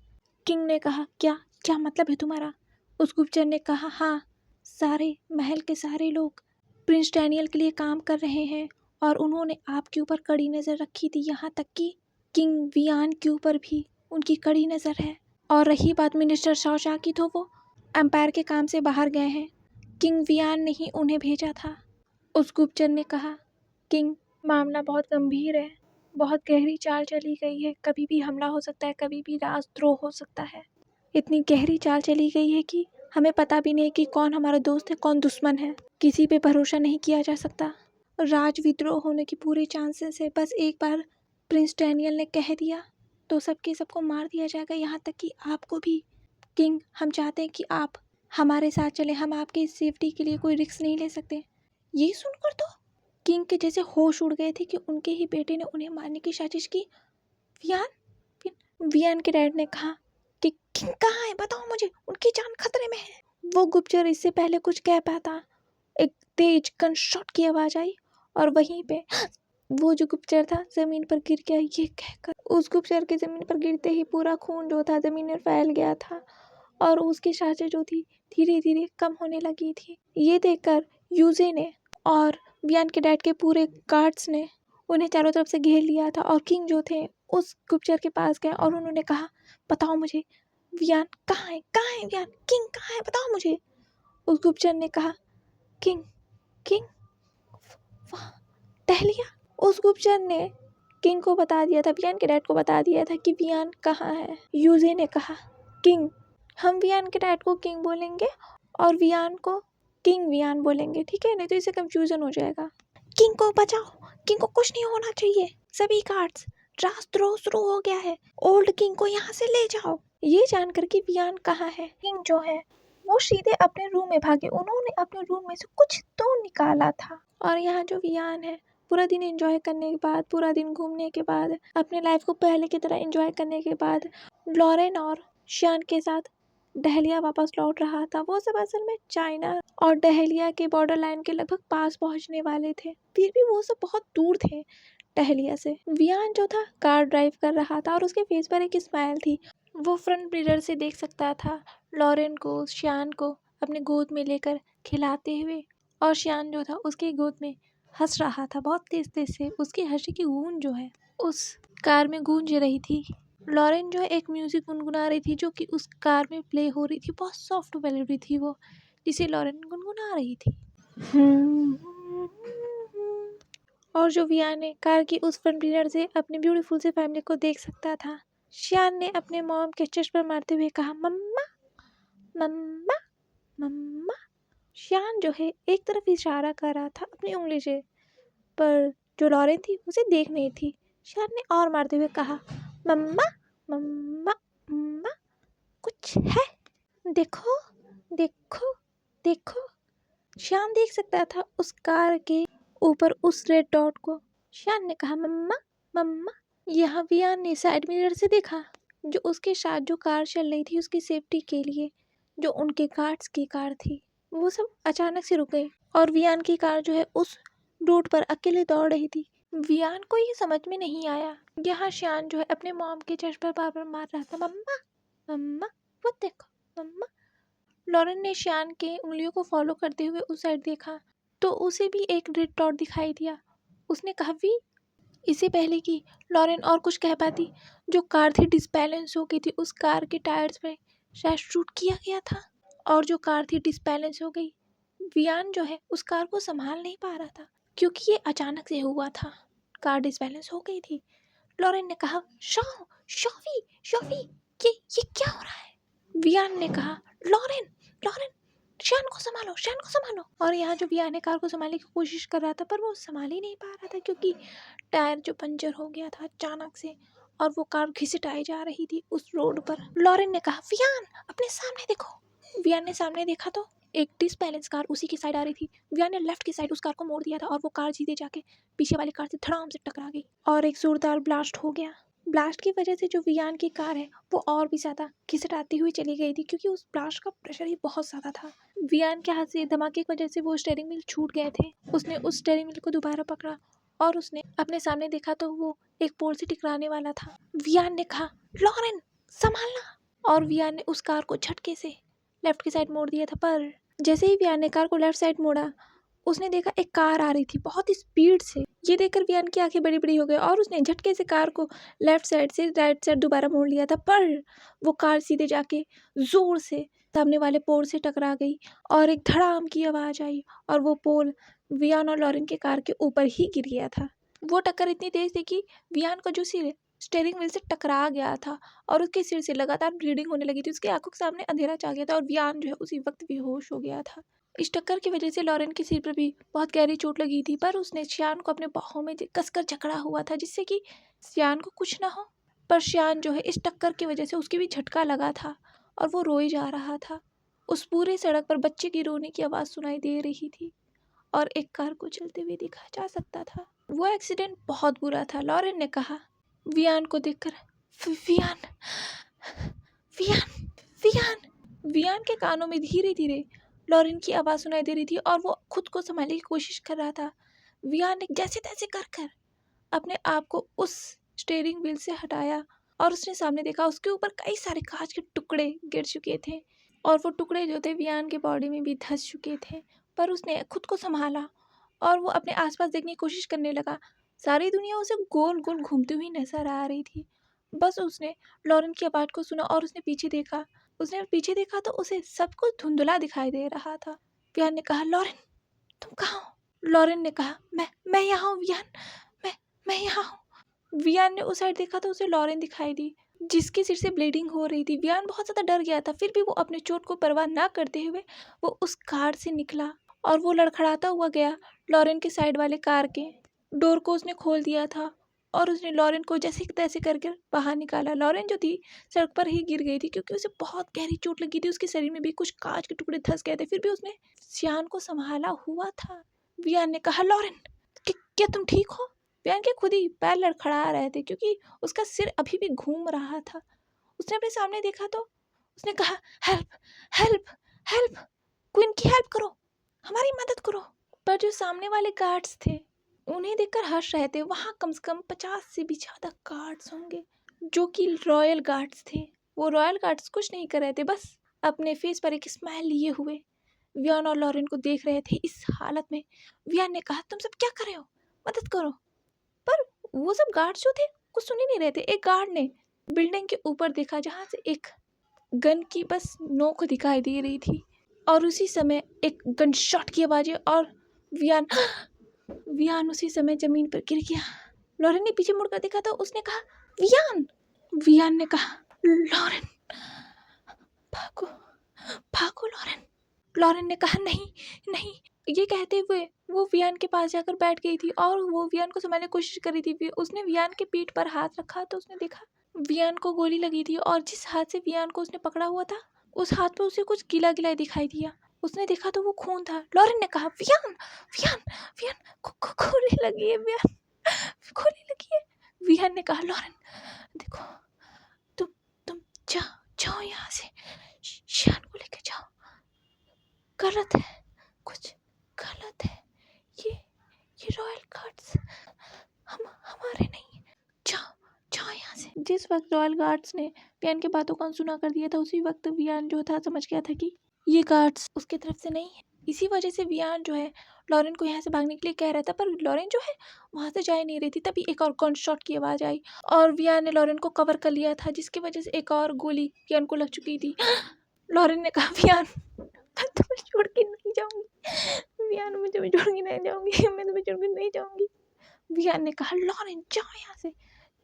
किंग ने कहा, क्या क्या मतलब है तुम्हारा? उस गुप्तचर ने कहा, हाँ, सारे महल के सारे लोग प्रिंस डैनियल के लिए काम कर रहे हैं और उन्होंने आपके ऊपर कड़ी नज़र रखी थी, यहाँ तक कि किंग वियान के ऊपर भी उनकी कड़ी नज़र है। और रही बात मिनिस्टर शॉशा की, तो वो एम्पायर के काम से बाहर गए हैं, किंग वियान ने ही उन्हें भेजा था। उस गुप्तचर ने कहा, किंग मामला बहुत गंभीर है, बहुत गहरी चाल चली गई है, कभी भी हमला हो सकता है, कभी भी राजद्रोह हो सकता है। इतनी गहरी चाल चली गई है कि हमें पता भी नहीं कि कौन हमारा दोस्त है कौन दुश्मन है, किसी पे भरोसा नहीं किया जा सकता। राज विद्रोह होने की पूरे चांसेस है। बस एक बार प्रिंस डैनियल ने कह दिया तो सबके सबको मार दिया जाएगा, यहाँ तक कि आपको भी। किंग, हम चाहते हैं कि आप हमारे साथ चलें, हम आपकी सेफ्टी के लिए कोई रिस्क नहीं ले सकते। ये सुनकर तो किंग के जैसे होश उड़ गए थे कि उनके ही बेटे ने उन्हें मारने की साजिश की। वियान वियान के डैड ने कहा कि किंग कहाँ है, बताओ मुझे, उनकी जान खतरे में है। वो गुप्तचर इससे पहले कुछ कह पाता, एक तेज गन शॉट की आवाज आई और वहीं पे वो जो गुप्तचर था जमीन पर गिर गया। ये कहकर उस गुप्तचर के जमीन पर गिरते ही पूरा खून जो था जमीन में फैल गया था और उसकी सांसें जो थी धीरे धीरे कम होने लगी थी। ये देखकर यूजे ने और वियान के डैड के पूरे गार्ड्स ने उन्हें चारों तरफ से घेर लिया था और किंग जो थे उस गुप्तचर के पास गए और उन्होंने कहा, बताओ मुझे वियान कहाँ है, कहाँ है वियान, किंग कहाँ है, बताओ मुझे। उस गुप्तचर ने कहा, किंग किंग टहलिया। उस गुप्तचर ने किंग को बता दिया था, वियान के डैड को बता दिया था कि वियान कहाँ है। यूजे ने कहा, किंग, हम वियान के डैड को किंग बोलेंगे और वियान को किंग वियान बोलेंगे, ठीक है, नहीं तो इससे कंफ्यूजन हो जाएगा। किंग को बचाओ, किंग को कुछ नहीं होना चाहिए, सभी गार्ड्स, राजद्रोह शुरू हो गया है, ओल्ड किंग को यहाँ से ले जाओ। ये जानकर कि वियान कहाँ है, किंग जो है वो सीधे अपने रूम में भागे। उन्होंने अपने रूम में से कुछ तो निकाला था और यहाँ जो वियान है पूरा दिन एंजॉय करने के बाद, पूरा दिन घूमने के बाद, अपने लाइफ को पहले की तरह एंजॉय करने के बाद लॉरेन और शियान के साथ डहलिया वापस लौट रहा था। वो सब असल में चाइना और डहलिया के बॉर्डर लाइन के लगभग पास पहुंचने वाले थे, फिर भी वो सब बहुत दूर थे डहलिया से। वियान जो था कार ड्राइव कर रहा था और उसके फेस पर एक स्माइल थी। वो फ्रंट मिरर से देख सकता था लॉरेन को, शियान को अपने गोद में लेकर खिलाते हुए, और शियान जो था उसके गोद में हंस रहा था बहुत तेज तेज से। उसकी हंसी की गूंज जो है उस कार में गूंज रही थी। लॉरेन जो है एक म्यूजिक गुनगुना रही थी जो कि उस कार में प्ले हो रही थी। बहुत सॉफ्ट मेलोडी थी वो, जिसे लॉरेन गुनगुना रही थी। और जो वियान ने कार की उस फ्रंट मिरर से अपनी ब्यूटीफुल सी फैमिली को देख सकता था। शियान ने अपने मॉम के चेस्ट पर मारते हुए कहा, मम्मा मम्मा मम्मा। शियान जो है एक तरफ इशारा कर रहा था अपनी उंगली से, पर जो लॉरेन थी उसे देख नहीं थी। शियान ने और मारते हुए कहा, मम्मा मम्मा मम्मा, कुछ है, देखो देखो देखो। शियान देख सकता था उस कार के ऊपर उस रेड डॉट को। शियान ने कहा, मम्मा मम्मा। यहाँ वियान ने साइड मिरर से देखा जो उसके साथ जो कार चल रही थी उसकी सेफ्टी के लिए, जो उनके गार्ड्स की कार थी, वो सब अचानक से रुक गई और वियान की कार जो है उस रोड पर अकेले दौड़ रही थी। वियान को ये समझ में नहीं आया। यहाँ शियान जो है अपने मॉम के चेस्ट पर बार बार मार रहा था, मम्मा मम्मा, वो देखो मम्मा। लॉरेन ने शियान के उंगलियों को फॉलो करते हुए उस साइड देखा तो उसे भी एक रेड डॉट दिखाई दिया। उसने कहा, वी। इससे पहले कि लॉरेन और कुछ कह पाती, जो कार थी डिसबैलेंस हो गई थी। उस कार के टायर्स में शायद शूट किया गया था और जो कार थी डिसबैलेंस हो गई। वियान जो है उस कार को संभाल नहीं पा रहा था क्योंकि ये अचानक से हुआ था, कार डिसबैलेंस हो गई थी। लॉरेन ने कहा, शॉफी शॉफी, ये क्या हो रहा है। वियान ने कहा, लॉरेन लॉरेन, शियान को संभालो, शियान को संभालो। और यहाँ जो वियान ने कार को संभालने की कोशिश कर रहा था पर वो संभाल ही नहीं पा रहा था क्योंकि टायर जो पंचर हो गया था अचानक से और वो कार घिसटाई जा रही थी उस रोड पर। लॉरेन ने कहा, वियान अपने सामने देखो। वियान ने सामने देखा तो एक डिसबैलेंस कार उसी की साइड आ रही थी। वियान ने लेफ्ट की साइड उस कार को मोड़ दिया था और वो कार सीधे जाके पीछे वाली कार से धड़ाम से टकरा गई और एक जोरदार ब्लास्ट हो गया। ब्लास्ट की वजह से जो वियान की कार है वो और भी ज़्यादा घिसटाती हुई चली गई थी क्योंकि उस ब्लास्ट का प्रेशर ही बहुत ज़्यादा था। वियान के हाथ से धमाके की वजह से वो स्टीयरिंग व्हील छूट गए थे। उसने उस स्टीयरिंग व्हील को दोबारा पकड़ा और उसने अपने सामने देखा तो वो एक पोल से टकराने वाला था। वियान ने कहा, लॉरेन संभालना। और वियान ने उस कार को झटके से लेफ्ट की साइड मोड़ दिया था। पर जैसे ही वियान ने कार को लेफ्ट साइड मोड़ा उसने देखा एक कार आ रही थी बहुत स्पीड से। ये देखकर वियान की आंखें बड़ी बड़ी हो गई और उसने झटके से कार को लेफ्ट साइड से राइट साइड दोबारा मोड़ लिया था। पर वो कार सीधे जाके जोर से सामने वाले पोल से टकरा गई और एक धड़ाम की आवाज़ आई और वो पोल वियान और लॉरेन के कार के ऊपर ही गिर गया था। वो टक्कर इतनी तेज थी कि वियान का जो सिर स्टीयरिंग व्हील से टकरा गया था और उसके सिर से लगातार ब्लीडिंग होने लगी थी। उसकी आंखों के सामने अंधेरा छा गया था और वियान जो है उसी वक्त बेहोश हो गया था। इस टक्कर की वजह से लॉरेन के सिर पर भी बहुत गहरी चोट लगी थी पर उसने शियान को अपने बाहों में कसकर जकड़ा हुआ था जिससे कि शियान को कुछ ना हो। पर शियान जो है इस टक्कर की वजह से उसकी भी झटका लगा था और वो रोए जा रहा था। उस पूरे सड़क पर बच्चे की रोने की आवाज़ सुनाई दे रही थी और एक कार को चलते हुए देखा जा सकता था। वो एक्सीडेंट बहुत बुरा था, लॉरेन ने कहा वियान को देखकर। वियान, वियान, वियान। वियान के कानों में धीरे धीरे लॉरेन की आवाज़ सुनाई दे रही थी और वो खुद को संभालने की कोशिश कर रहा था। वियान ने जैसे तैसे कर अपने आप को उस स्टीयरिंग व्हील से हटाया और उसने सामने देखा, उसके ऊपर कई सारे कांच के टुकड़े गिर चुके थे और वो टुकड़े जो थे वियान के बॉडी में भी धंस चुके थे। पर उसने खुद को संभाला और वो अपने आसपास देखने की कोशिश करने लगा। सारी दुनिया उसे गोल गोल घूमती हुई नजर आ रही थी। बस उसने लॉरेन की आवाज़ को सुना और उसने पीछे देखा तो उसे सब कुछ धुंधला दिखाई दे रहा था। वियान ने कहा लॉरेन, तुम कहाँ हो? लॉरेन ने कहा मैं यहाँ हूँ वियान, मैं यहाँ हूँ। वियान ने उस साइड देखा तो उसे लॉरेन दिखाई दी जिसके सिर से ब्लीडिंग हो रही थी। वियान बहुत ज़्यादा डर गया था, फिर भी वो अपने चोट को परवाह ना करते हुए वो उस कार से निकला और वो लड़खड़ाता हुआ गया लॉरेन के साइड वाले कार के डोर को उसने खोल दिया था और उसने लॉरेन को जैसे तैसे करके बाहर निकाला। लॉरेन जो थी सड़क पर ही गिर गई थी क्योंकि उसे बहुत गहरी चोट लगी थी, उसके शरीर में भी कुछ कांच के टुकड़े धंस गए थे, फिर भी उसने शियान को संभाला हुआ था। वियान ने कहा लॉरेन, क्या तुम ठीक हो? वियान के खुद ही पैर लड़खड़ा रहे थे क्योंकि उसका सिर अभी भी घूम रहा था। उसने अपने सामने देखा तो उसने कहा हेल्प, हेल्प, हेल्प, क्वीन की हेल्प करो, हमारी मदद करो। पर जो सामने वाले गार्ड्स थे उन्हें देखकर हंस रहे थे। वहाँ कम से कम 50 से भी ज़्यादा गार्ड्स होंगे जो कि रॉयल गार्ड्स थे। वो रॉयल गार्ड्स कुछ नहीं कर रहे थे, बस अपने फेस पर एक स्माइल लिए हुए वियान और लॉरेन को देख रहे थे। इस हालत में वियान ने कहा तुम सब क्या कर रहे हो, मदद करो। पर वो सब गार्ड्स जो थे कुछ सुन ही नहीं रहे थे। एक गार्ड ने बिल्डिंग के ऊपर देखा जहाँ से एक गन की बस नोक दिखाई दे रही थी और उसी समय एक गन शॉट की आवाज़ और वियान उसी समय जमीन पर गिर गया। लॉरेन ने पीछे मुड़कर देखा तो उसने कहा वियान। वियान ने कहा लॉरेन, भागो, भागो लॉरेन। लॉरेन ने कहा नहीं, नहीं। ये कहते हुए वो वियान के पास जाकर बैठ गई थी और वो वियान को संभालने की कोशिश कर रही थी। उसने वियान के पीठ पर हाथ रखा तो उसने देखा वियान को गोली लगी थी और जिस हाथ से वियान को उसने पकड़ा हुआ था उस हाथ पे उसे कुछ गीला गीला दिखाई दिया। उसने देखा तो वो खून था। लॉरेन ने कहा वियान, वियान, वियान, गोली लगी है वियान, गोली लगी है। वियान ने कहा लॉरेन देखो, तुम जाओ यहाँ से, शियान को लेके जाओ। गलत है, कुछ गलत है। ये रॉयल गार्ड्स हमारे नहीं, जाओ यहाँ से। जिस वक्त रॉयल गार्ड्स ने वियान की बातों को अनसुना कर दिया था उसी वक्त वियान जो था समझ गया था कि ये गार्ड्स उसके तरफ से नहीं है। इसी वजह से वियान जो है लॉरेन को यहाँ से भागने के लिए कह रहा था, पर लॉरेन जो है वहाँ से जा ही नहीं रही थी। तभी एक और गन शॉट की आवाज़ आई और वियान ने लॉरेन को कवर कर लिया था जिसकी वजह से एक और गोली वियान को लग चुकी थी। लॉरेन ने कहा वियान, मैं तुम्हें छोड़ के नहीं जाऊंगी, वियान मैं तुम्हें छोड़ के नहीं जाऊंगी, मैं तुम्हें छोड़ के नहीं जाऊंगी। वियान ने कहा लॉरेन जाओ यहाँ से,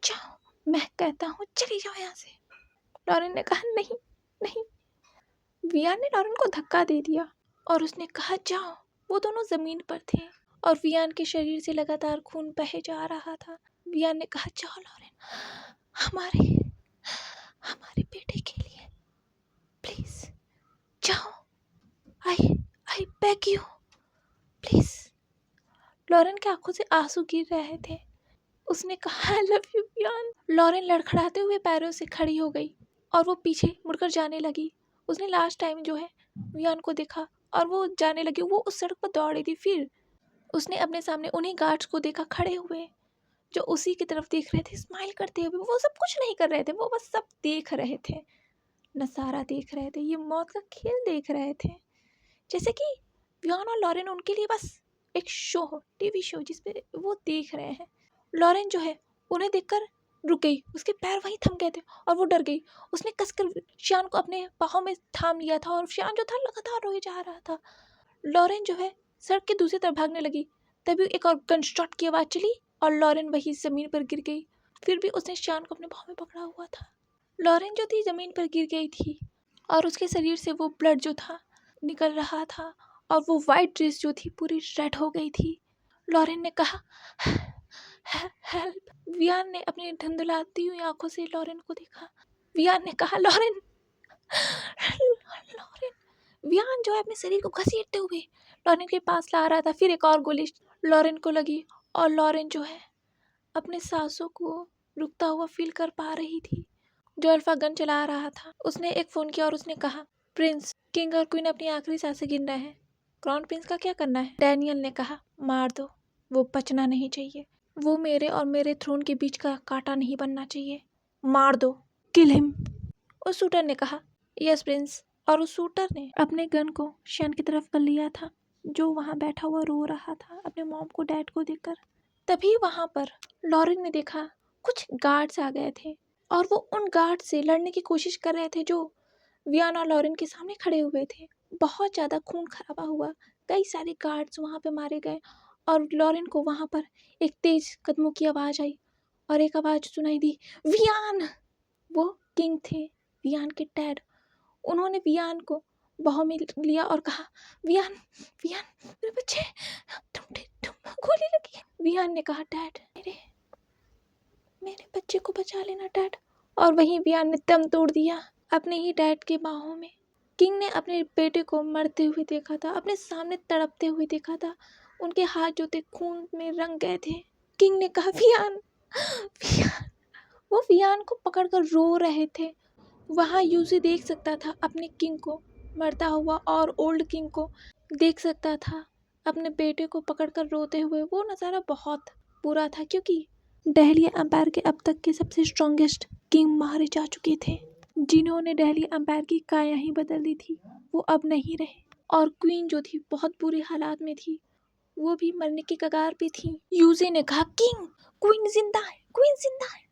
जाओ, मैं कहता हूँ चली जाओ यहाँ से। लॉरेन ने कहा नहीं, नहीं। वियान ने लॉरेन को धक्का दे दिया और उसने कहा जाओ। वो दोनों जमीन पर थे और वियान के शरीर से लगातार खून बहे जा रहा था। वियान ने कहा जाओ लॉरेन, हमारे बेटे के लिए प्लीज जाओ, I beg you please. Lauren की आंखों से आंसू गिर रहे थे। उसने कहा I love you Wian. Lauren लड़खड़ाते हुए पैरों से खड़ी हो गई और वो पीछे मुड़कर जाने लगी। उसने लास्ट टाइम जो है वियान को देखा और वो जाने लगी। वो उस सड़क पर दौड़ रही थी। फिर उसने अपने सामने उन्हीं गार्ड्स को देखा खड़े हुए जो उसी की तरफ देख रहे थे स्माइल करते हुए। वो सब कुछ नहीं कर रहे थे, वो बस सब देख रहे थे, नज़ारा देख रहे थे, ये मौत का खेल देख रहे थे। जैसे कि वियान और लॉरेन उनके लिए बस एक शो हो, टीवी शो जिसपे वो देख रहे हैं। लॉरेन जो है उन्हें देखकर रुक गई, उसके पैर वहीं थम गए थे और वो डर गई। उसने कसकर शियान को अपने बाहों में थाम लिया था और शियान जो था लगातार रोए जा रहा था। लॉरेन जो है सड़क के दूसरी तरफ भागने लगी। तभी एक और गन शॉट की आवाज़ चली और लॉरेन वही ज़मीन पर गिर गई। फिर भी उसने शियान को अपने बाहों में पकड़ा हुआ था। लॉरेन जो थी ज़मीन पर गिर गई थी और उसके शरीर से वो ब्लड जो था निकल रहा था और वो वाइट ड्रेस जो थी पूरी रेड हो गई थी। लॉरेन ने कहा हेल्प। वियान ने अपनी धुंधलाती हुई आंखों से लॉरेन को देखा। वियान ने कहा, लॉरेन। लॉरेन। वियान जो है अपने शरीर को घसीटते हुए लॉरेन के पास ला रहा था। फिर एक और गोली लॉरेन को लगी और लॉरेन जो है अपने सांसों को रुकता हुआ फील कर पा रही थी। जो अल्फा गन चला रहा था उसने एक फोन किया और उसने कहा, प्रिंस, किंग और क्वीन अपनी आखिरी सांसें गिन रहे हैं, क्राउन प्रिंस का क्या करना है? डैनियल ने कहा, मार दो, वो बचना नहीं चाहिए, वो मेरे और मेरे थ्रोन के बीच का कांटा नहीं बनना चाहिए, मार दो, किल हिम। उस शूटर ने कहा, यस प्रिंस। और उस शूटर ने अपने गन को शैन की तरफ कर लिया था, जो वहाँ बैठा हुआ रो रहा था अपने मॉम को, डैड को देखकर। तभी वहाँ पर लॉरेन ने देखा कुछ गार्ड्स आ गए थे और वो उन गार्ड से लड़ने की कोशिश कर रहे थे जो वियान और लॉरेन के सामने खड़े हुए थे। बहुत ज़्यादा खून खराबा हुआ, कई सारे गार्ड्स वहाँ पे मारे गए और लॉरेन को वहाँ पर एक तेज कदमों की आवाज़ आई और एक आवाज़ सुनाई दी, वियान। वो किंग थे, वियान के डैड। उन्होंने वियान को बाहों में लिया और कहा, वियान, वियान, मेरे बच्चे, तुम गोली लगी। वियान ने कहा, डैड, मेरे बच्चे को बचा लेना डैड। और वहीं वियान ने दम तोड़ दिया अपने ही डैड के बाहों में। किंग ने अपने बेटे को मरते हुए देखा था, अपने सामने तड़पते हुए देखा था, उनके हाथ जो थे खून में रंग गए थे। किंग ने कहा, वियान, वियान। वो वियान को पकड़कर रो रहे थे। वहाँ यूजी देख सकता था अपने किंग को मरता हुआ और ओल्ड किंग को देख सकता था अपने बेटे को पकड़कर रोते हुए। वो नज़ारा बहुत बुरा था क्योंकि दहलिया एम्पायर के अब तक के सबसे स्ट्रॉन्गेस्ट किंग मारे जा चुके थे, जिन्होंने दहलिया एम्पायर की काया ही बदल दी थी, वो अब नहीं रहे। और क्वीन जो थी बहुत बुरे हालात में थी, वो भी मरने की कगार पे थी। यूजी ने कहा, किंग, क्वीन जिंदा है, क्वीन जिंदा है।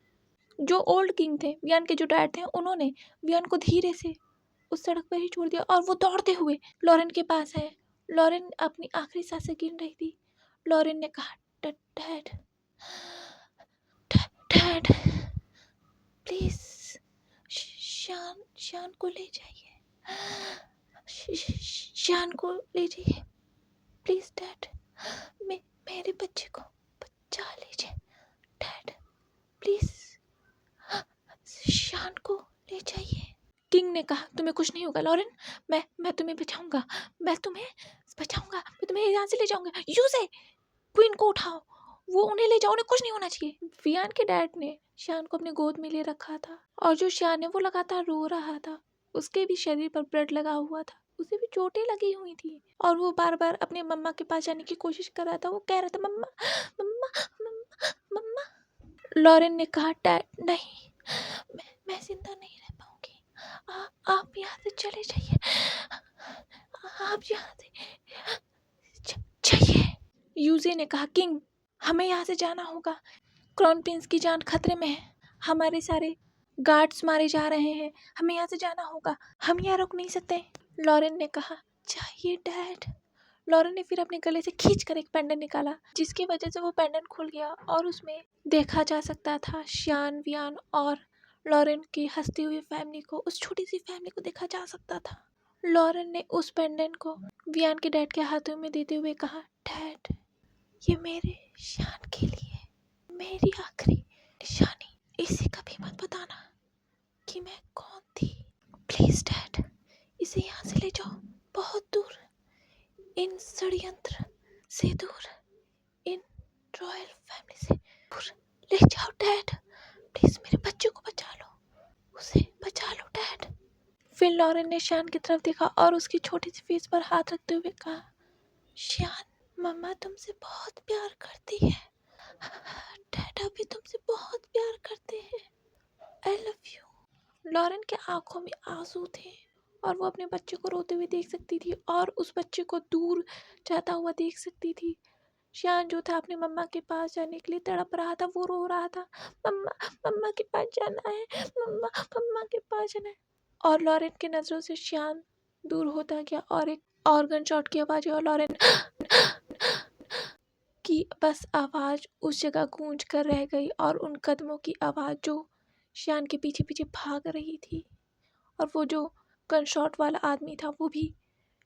जो ओल्ड किंग थे, वियान के जो डैड थे, उन्होंने वियान को धीरे से उस सड़क पर ही छोड़ दिया और वो दौड़ते हुए लॉरेन के पास आए। लॉरेन अपनी आखिरी सांसें गिन रही थी। लॉरेन ने कहा, डैड, डैड, प्लीज शान को ले जाइए, शान को ले जाइए, प्लीज डैड, मेरे बच्चे को बचा लीजिए डैड, प्लीज शान को ले जाइए। किंग ने कहा, तुम्हें कुछ नहीं होगा लॉरेन, मैं तुम्हें बचाऊंगा, मैं तुम्हें यहाँ से ले जाऊंगा। यूज़े, क्वीन को उठाओ, वो उन्हें ले जाओ, उन्हें कुछ नहीं होना चाहिए। वियान के डैड ने शान को अपने गोद में ले रखा था और जो शान है वो लगातार रो रहा था। उसके भी शरीर पर ब्लड लगा हुआ था, उसे भी चोटें लगी हुई थी और वो बार बार अपने मम्मा के पास जाने की कोशिश कर रहा था। वो कह रहा था, मम्मा, मम्मा, मम्मा, मम्मा। लॉरेन ने कहा, डैड नहीं, मैं जिंदा नहीं रह पाऊंगी, आप यहाँ से चले जाइए, आप यहाँ से जाइए। यूजे ने कहा, किंग, हमें यहाँ से जाना होगा, क्राउन प्रिंस की जान खतरे में है, हमारे सारे गार्ड्स मारे जा रहे हैं, हमें यहाँ से जाना होगा, हम यहाँ रुक नहीं सकते। लॉरेन ने कहा, चाहिए डैड। लॉरेन ने फिर अपने गले से खींचकर एक पेंडेंट निकाला, जिसकी वजह से वो पेंडेंट खुल गया और उसमें देखा जा सकता था शान, वियान और लॉरेन की हंसती हुई फैमिली को, उस छोटी सी फैमिली को देखा जा सकता था। लॉरेन ने उस पेंडेंट को वियान के डैड के हाथों में देते हुए कहा, डैड, ये मेरे शान के लिए मेरी आखिरी निशानी, इसे कभी मत बताना कि मैं कौन थी, प्लीज डैड, इसे यहाँ से ले जाओ, बहुत दूर, इन षड्यंत्र से दूर, इन रॉयल फैमिली से दूर ले जाओ डैड, प्लीज मेरे बच्चे को बचा लो, उसे बचा लो डैड। फिर लॉरेन ने शान की तरफ देखा और उसकी छोटी सी फेस पर हाथ रखते हुए कहा, शान, मम्मा तुमसे बहुत प्यार करती है, डैडा भी तुमसे बहुत प्यार करते हैं, आई लव यू। लॉरेन के आंखों में आंसू थे और वो अपने बच्चे को रोते हुए देख सकती थी और उस बच्चे को दूर जाता हुआ देख सकती थी। शान जो था अपने मम्मा के पास जाने के लिए तड़प रहा था, वो रो रहा था, मम्मा, मम्मा के पास जाना है, मम्मा, मम्मा के पास जाना है। और लॉरेन की नज़रों से शान दूर होता गया और एक और गन शॉट की आवाज़ और लॉरेन की बस आवाज़ उस जगह गूंज कर रह गई और उन कदमों की आवाज़ जो शान के पीछे पीछे भाग रही थी और वो जो गन शॉट वाला आदमी था वो भी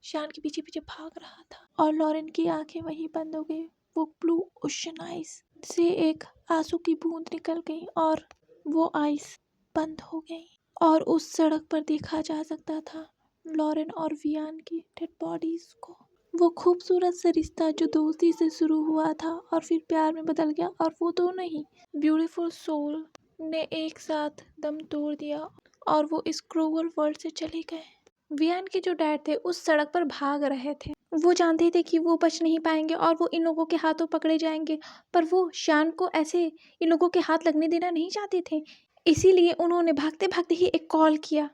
शान के पीछे पीछे भाग रहा था। और लॉरेन की आंखें वहीं बंद हो गई, वो ब्लू ओशन आइज से एक आंसू की बूंद निकल गई और वो आइस बंद हो गई और उस सड़क पर देखा जा सकता था लॉरेन और वियान की डेड बॉडीज को। वो खूबसूरत सा रिश्ता जो दोस्ती से शुरू हुआ था और फिर प्यार में बदल गया, और वो दोनों ही ब्यूटीफुल सोल ने एक साथ दम तोड़ दिया और वो इस क्रूअल वर्ल्ड से चले गए। वियान के जो डैड थे उस सड़क पर भाग रहे थे। वो जानते थे कि वो बच नहीं पाएंगे और वो इन लोगों के हाथों पकड़े जाएंगे, पर वो शान को ऐसे इन लोगों के हाथ लगने देना नहीं चाहते थे। इसीलिए उन्होंने भागते भागते ही एक कॉल किया।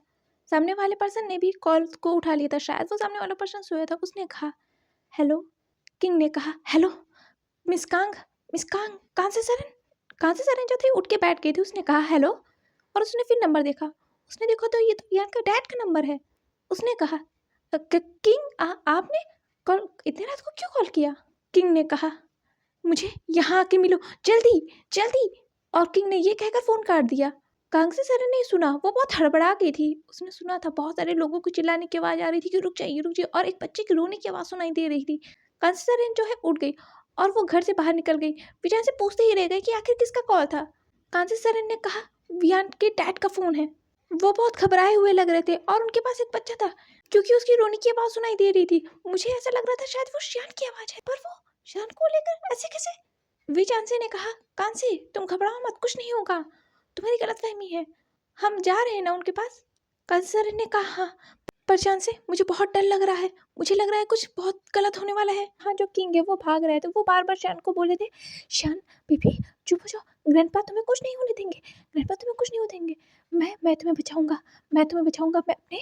सामने वाले पर्सन ने भी कॉल को उठा लिया था, शायद वो सामने वाला पर्सन सोया था। उसने कहा हेलो। किंग ने कहा hello Miss Kang. Miss Kang कहाँ से सरन जो थे उठ के बैठ गई थी। उसने कहा हेलो और उसने फिर नंबर देखा। उसने देखा तो ये तो यार का डैड का नंबर है। उसने कहा किंग आपने कॉल इतने रात को क्यों कॉल किया? किंग ने कहा मुझे यहाँ आके मिलो जल्दी जल्दी। और किंग ने ये कहकर फ़ोन काट दिया। कांग से सरन ने सुना, वो बहुत हड़बड़ा गई थी। उसने सुना था बहुत सारे लोगों को चिल्लाने की आवाज़ आ रही थी कि रुक जाइए, और एक बच्चे की रोने की आवाज़ सुनाई दे रही थी। कांग से सरन जो है उठ गई और वो घर से बाहर निकल गई। विजान से पूछते ही रह गई कि आखिर किसका कॉल था। कांग से सरन ने कहा वियान के डैड का फ़ोन है। वो बहुत घबराए हुए लग रहे थे और उनके पास एक बच्चा था, क्योंकि उसकी रोने की आवाज़ सुनाई दे रही थी। मुझे ऐसा लग रहा था शायद वो शियान की आवाज़ है, पर वो शियान को लेकर ऐसे कैसे? विजानसी ने कहा कांसी तुम घबराओ मत, कुछ नहीं होगा, तुम्हारी गलतफहमी है, हम जा रहे हैं ना उनके पास। कांसर ने कहा हाँ, पर चांसी मुझे बहुत डर लग रहा है, मुझे लग रहा है कुछ बहुत गलत होने वाला है। हाँ जो किंग है वो भाग रहे थे, वो बार बार शान को बोले थे शान बेबी चुप हो जाओ, ग्रैंडपा तुम्हें कुछ नहीं होने देंगे, ग्रैंडपा तुम्हें कुछ नहीं होने देंगे, मैं तुम्हें बचाऊंगा, मैं तुम्हें बचाऊंगा, मैं अपने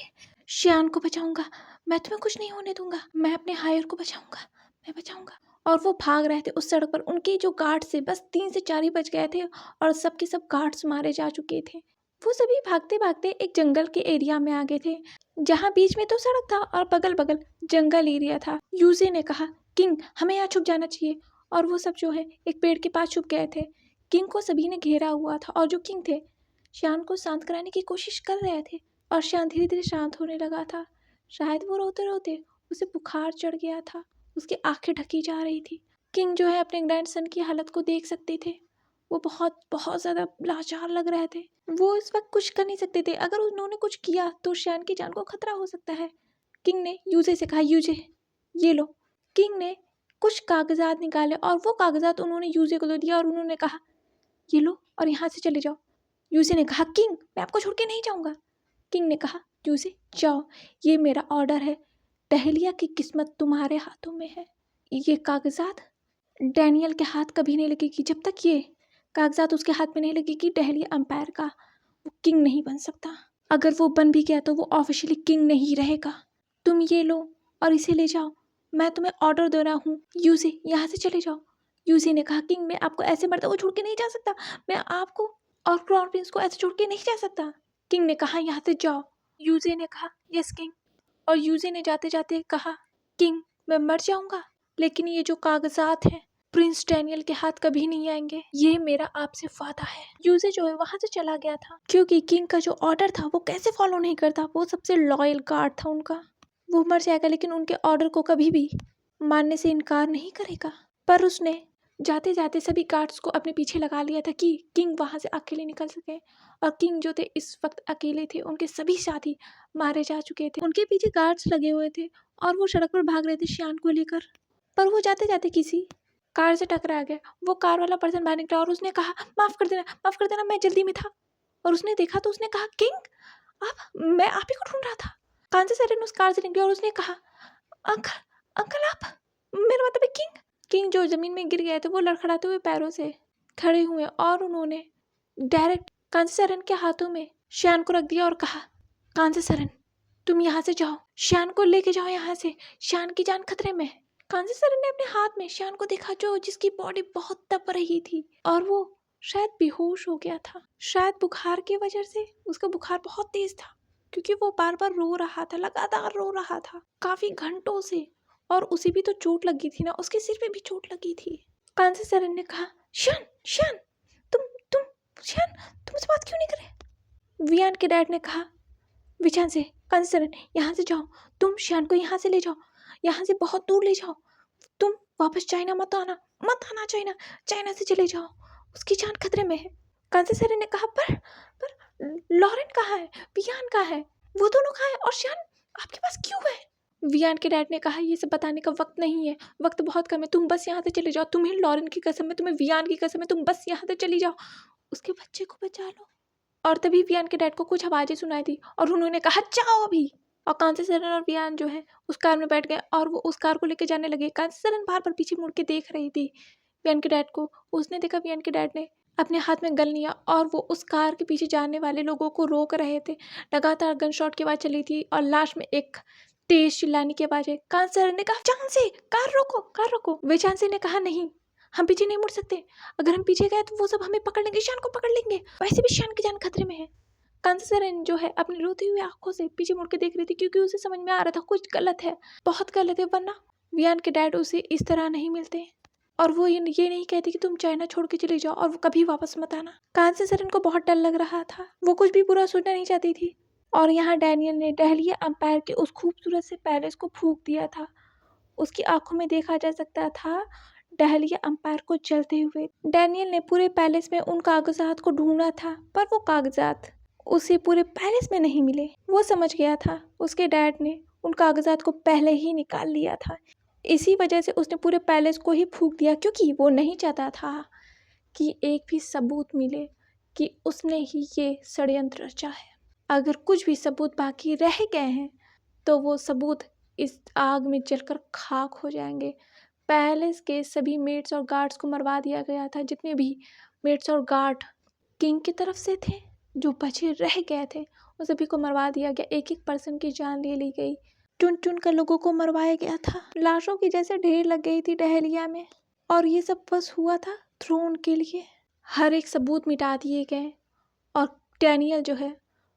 शान को बचाऊंगा, मैं तुम्हें कुछ नहीं होने दूंगा, मैं अपने हायर को बचाऊंगा, मैं बचाऊंगा। और वो भाग रहे थे उस सड़क पर। उनके जो गार्ड से बस 3 से 4 ही बच गए थे और सबके सब गार्ड्स मारे जा चुके थे। वो सभी भागते भागते एक जंगल के एरिया में आ गए थे, जहाँ बीच में तो सड़क था और बगल बगल जंगल एरिया था। यूजे ने कहा किंग हमें यहाँ छुप जाना चाहिए, और वो सब जो है एक पेड़ के पास छुप गए थे। किंग को सभी ने घेरा हुआ था और जो किंग थे शान को शांत कराने की कोशिश कर रहे थे और शान धीरे धीरे शांत होने लगा था। शायद वो रोते रोते उसे बुखार चढ़ गया था, उसकी आंखें ढकी जा रही थी। किंग जो है अपने ग्रैंडसन की हालत को देख सकते थे, वो बहुत बहुत ज़्यादा लाचार लग रहे थे। वो इस वक्त कुछ कर नहीं सकते थे, अगर उन्होंने कुछ किया तो शान की जान को खतरा हो सकता है। किंग ने यूजे से कहा यूजे ये लो। किंग ने कुछ कागजात निकाले और वो कागजात उन्होंने यूजे को दे दिया और उन्होंने कहा ये लो और यहाँ से चले जाओ। यूजे ने कहा किंग मैं आपको छोड़ के नहीं जाऊँगा। किंग ने कहा यूजे जाओ, ये मेरा ऑर्डर है, टहलिया की किस्मत तुम्हारे हाथों में है। ये कागजात डैनियल के हाथ कभी नहीं लगेगी, जब तक ये कागजात उसके हाथ में नहीं लगेगी डहलिया अंपायर का वो किंग नहीं बन सकता। अगर वो बन भी गया तो वो ऑफिशियली किंग नहीं रहेगा। तुम ये लो और इसे ले जाओ, मैं तुम्हें ऑर्डर दे रहा हूँ, यूजे यहाँ से चले जाओ। यूजे ने कहा किंग मैं आपको ऐसे मरते हुए छोड़ के नहीं जा सकता, मैं आपको और क्राउन प्रिंस को ऐसे छोड़ के नहीं जा सकता। किंग ने कहा यहाँ से जाओ। यूजे ने कहा यस किंग, और यूजे ने जाते जाते कहा किंग मैं मर जाऊंगा, लेकिन ये जो कागजात हैं प्रिंस डैनियल के हाथ कभी नहीं आएंगे, ये मेरा आपसे वादा है। यूजे जो है वहां से चला गया था, क्योंकि किंग का जो ऑर्डर था वो कैसे फॉलो नहीं करता, वो सबसे लॉयल गार्ड था उनका। वो मर जाएगा लेकिन उनके ऑर्डर को कभी भी मानने से इनकार नहीं करेगा। पर उसने जाते जाते सभी गार्ड्स को अपने पीछे लगा लिया था कि किंग वहां से अकेले निकल सके, और किंग जो थे इस वक्त अकेले थे, उनके सभी साथी मारे जा चुके थे। उनके पीछे गार्ड्स लगे हुए थे और वो सड़क पर भाग रहे थे शान को लेकर, पर वो जाते जाते किसी कार से टकरा गया। वो कार वाला पर्सन बाहर निकला और उसने कहा माफ कर देना मैं जल्दी में था। और उसने देखा तो उसने कहा किंग मैं आप ही को ढूंढ रहा था। कान से सरेन उस कार से निकले और उसने कहा अंकल अंकल आप, मेरा मतलब है किंग। किंग जो जमीन में गिर गए थे वो लड़खड़ाते हुए पैरों से खड़े हुए और उन्होंने डायरेक्ट कांसी सरन के हाथों में शान को रख दिया और कहा कांसी सरन तुम यहाँ से जाओ, शान को लेके जाओ यहाँ से, शान की जान खतरे में है। कांसी सरन ने अपने हाथ में शान को देखा जो जिसकी बॉडी बहुत तप रही थी और वो शायद बेहोश हो गया था, शायद बुखार की वजह से। उसका बुखार बहुत तेज था क्योंकि वो बार बार रो रहा था, लगातार रो रहा था काफी घंटों से, और उसे भी तो चोट लगी थी ना, उसके सिर पे भी चोट लगी थी। कांसी सरन ने कहा शान शान तुम शान तुम मुझसे बात क्यों नहीं करे? वियान के डैड ने कहा विचान से कांसी सरन यहाँ से जाओ, तुम शान को यहाँ से ले जाओ, यहाँ से बहुत दूर ले जाओ, तुम वापस चाइना मत आना, मत आना चाइना, चाइना से चले जाओ, उसकी जान खतरे में है। कांसी सर ने कहा पर लॉरेन कहाँ है, वियान कहाँ है, वो दोनों कहाँ है, और शान आपके पास क्यों है? वियान के डैड ने कहा ये सब बताने का वक्त नहीं है, वक्त बहुत कम है, तुम बस यहाँ से चले जाओ, तुम्हें लॉरेन की कसम है, तुम्हें वियान की कसम है, तुम बस यहाँ से चली जाओ, उसके बच्चे को बचा लो। और तभी वियान के डैड को कुछ आवाज़ें सुनाई दी और उन्होंने कहा जाओ अभी। और कांसी सरन और वियान जो है उस कार में बैठ गए और वो उस कार को लेकर जाने लगे। कांसी सरन बार बार पीछे मुड़ के देख रही थी वियान के डैड को। उसने देखा वियान के डैड ने अपने हाथ में गन लिया और वो उस कार के पीछे जाने वाले लोगों को रोक रहे थे। लगातार गन शॉट की आवाज़ चली थी और लास्ट में एक तेज चिल्लाने की आवाज़ है। कांसी सरन ने कहा चांसी कार रोको, कार रोको। विचांसी ने कहा नहीं, हम पीछे नहीं मुड़ सकते, अगर हम पीछे गए तो वो सब हमें पकड़ लेंगे, शान को पकड़ लेंगे, वैसे भी शान की जान खतरे में है। कांसी सरन जो है अपनी रोती हुई आंखों से पीछे मुड़ के देख रही थी क्योंकि उसे समझ में आ रहा था कुछ गलत है, बहुत गलत है, वरना वियान के डैड उसे इस तरह नहीं मिलते और वो ये नहीं कहती कि तुम चाइना छोड़ के चले जाओ और वो कभी वापस मत आना। कांसी सरन को बहुत डर लग रहा था, वो कुछ भी बुरा सोचना नहीं चाहती थी। और यहाँ डैनियल ने डहलिया अंपायर के उस खूबसूरत से पैलेस को फूंक दिया था। उसकी आंखों में देखा जा सकता था डहलिया अंपायर को जलते हुए। डैनियल ने पूरे पैलेस में उन कागजात को ढूंढा था पर वो कागजात उसे पूरे पैलेस में नहीं मिले। वो समझ गया था उसके डैड ने उन कागजात को पहले ही निकाल लिया था, इसी वजह से उसने पूरे पैलेस को ही फूंक दिया क्योंकि वो नहीं चाहता था कि एक भी सबूत मिले कि उसने ही ये षड्यंत्र रचा है। अगर कुछ भी सबूत बाकी रह गए हैं तो वो सबूत इस आग में जलकर खाक हो जाएंगे। पैलेस के सभी मेड्स और गार्ड्स को मरवा दिया गया था, जितने भी मेड्स और गार्ड किंग की तरफ से थे, जो बचे रह गए थे उन सभी को मरवा दिया गया। एक एक पर्सन की जान ले ली गई, चुन चुन कर लोगों को मरवाया गया था। लाशों की जैसे ढेर लग गई थी डहलिया में और ये सब बस हुआ था थ्रोन के लिए। हर एक सबूत मिटा दिए गए और डैनियल जो है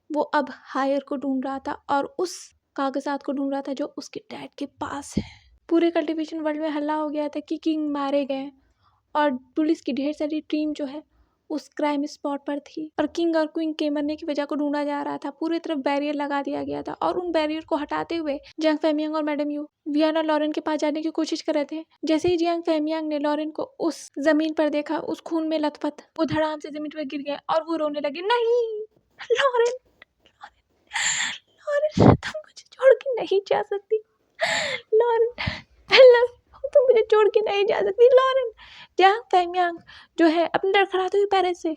वो अब हायर को ढूंढ रहा था और उस कागजात को ढूंढ रहा था जो उसके डैड के पास है। पूरे कल्टिवेशन वर्ल्ड में हल्ला हो गया था कि किंग मारे गए और पुलिस की ढेर सारी टीम जो है उस क्राइम स्पॉट पर थी और किंग और क्वीन के मरने की वजह को ढूंढा जा रहा था। पूरी तरफ बैरियर लगा दिया गया था और उन बैरियर को हटाते हुए जियांग फेमियांग और मैडम यू वियान और लॉरेन के पास जाने की कोशिश कर रहे थे। जैसे ही जियांग फेमियांग ने लॉरेन को उस जमीन पर देखा, उस खून में लथपथ, वो धड़ाम से जमीन पर गिर गए और वो रोने लगे, नहीं लॉरेन, लॉरेन तुम मुझे छोड़ के नहीं जा सकती, लॉरेन आई लव यू, तुम मुझे छोड़ के नहीं जा सकती लॉरेन। जियांग फेमियांग जो है अपने लड़खड़ाते हुए पैरों से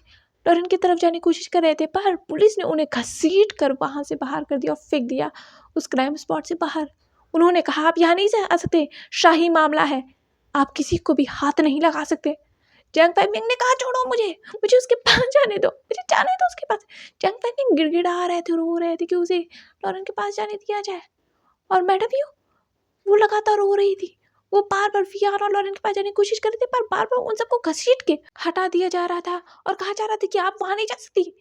लॉरेन की तरफ जाने की कोशिश कर रहे थे पर पुलिस ने उन्हें घसीट कर वहां से बाहर कर दिया और फेंक दिया उस क्राइम स्पॉट से बाहर। उन्होंने कहा आप यहाँ नहीं से आ सकते, शाही मामला है, आप किसी को भी हाथ नहीं लगा सकते। जियांग फेमियांग ने कहा छोड़ो मुझे, मुझे उसके पास जाने दो, मुझे जाने दो उसके पास। जियांग फेमियांग गिड़गिड़ा रहे थे, रो रहे थे कि उसे लॉरेन के पास जाने दिया जाए। और मैडम यू वो लगातार रो रही थी, वो बार बार वियान और लॉरेन के पास जाने की कोशिश कर रही थी पर बार बार उन सबको घसीट के हटा दिया जा रहा था और कहा जा रहा था कि आप वहां नहीं जा सकती,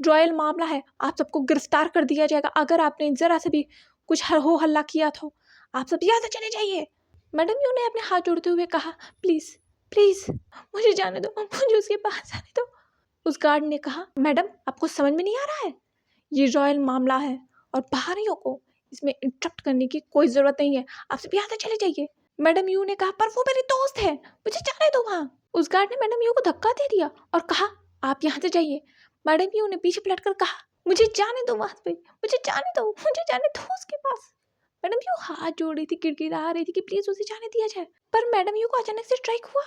रॉयल मामला है, आप सबको गिरफ्तार कर दिया जाएगा, अगर आपने जरा से भी कुछ हो हल्ला किया तो आप सब यहाँ से चले जाइए। मैडम यू ने अपने हाथ जोड़ते हुए कहा प्लीज प्लीज मुझे जाने दो, मुझे उसके पास जाने दो। उस गार्ड ने कहा मैडम आपको समझ में नहीं आ रहा है, ये रॉयल मामला है और बाहरियों को इसमें इंटरप्ट करने की कोई जरूरत नहीं है, आप सब यहाँ से चले जाइए। मैडम यू ने कहा पर वो मेरी दोस्त है, मुझे जाने दो वहाँ। उस गार्ड ने मैडम यू को धक्का दे दिया और कहा आप यहाँ से जाइए। मैडम यू ने पीछे पलट कर कहा मुझे जाने दो वहाँ पे, मुझे जाने दो, मुझे जाने दो उसके पास। मैडम यू हाथ जोड़ रही थी, गिड़गिड़ा रही थी कि प्लीज उसे जाने दिया जाए पर मैडम यू को अचानक से स्ट्राइक हुआ,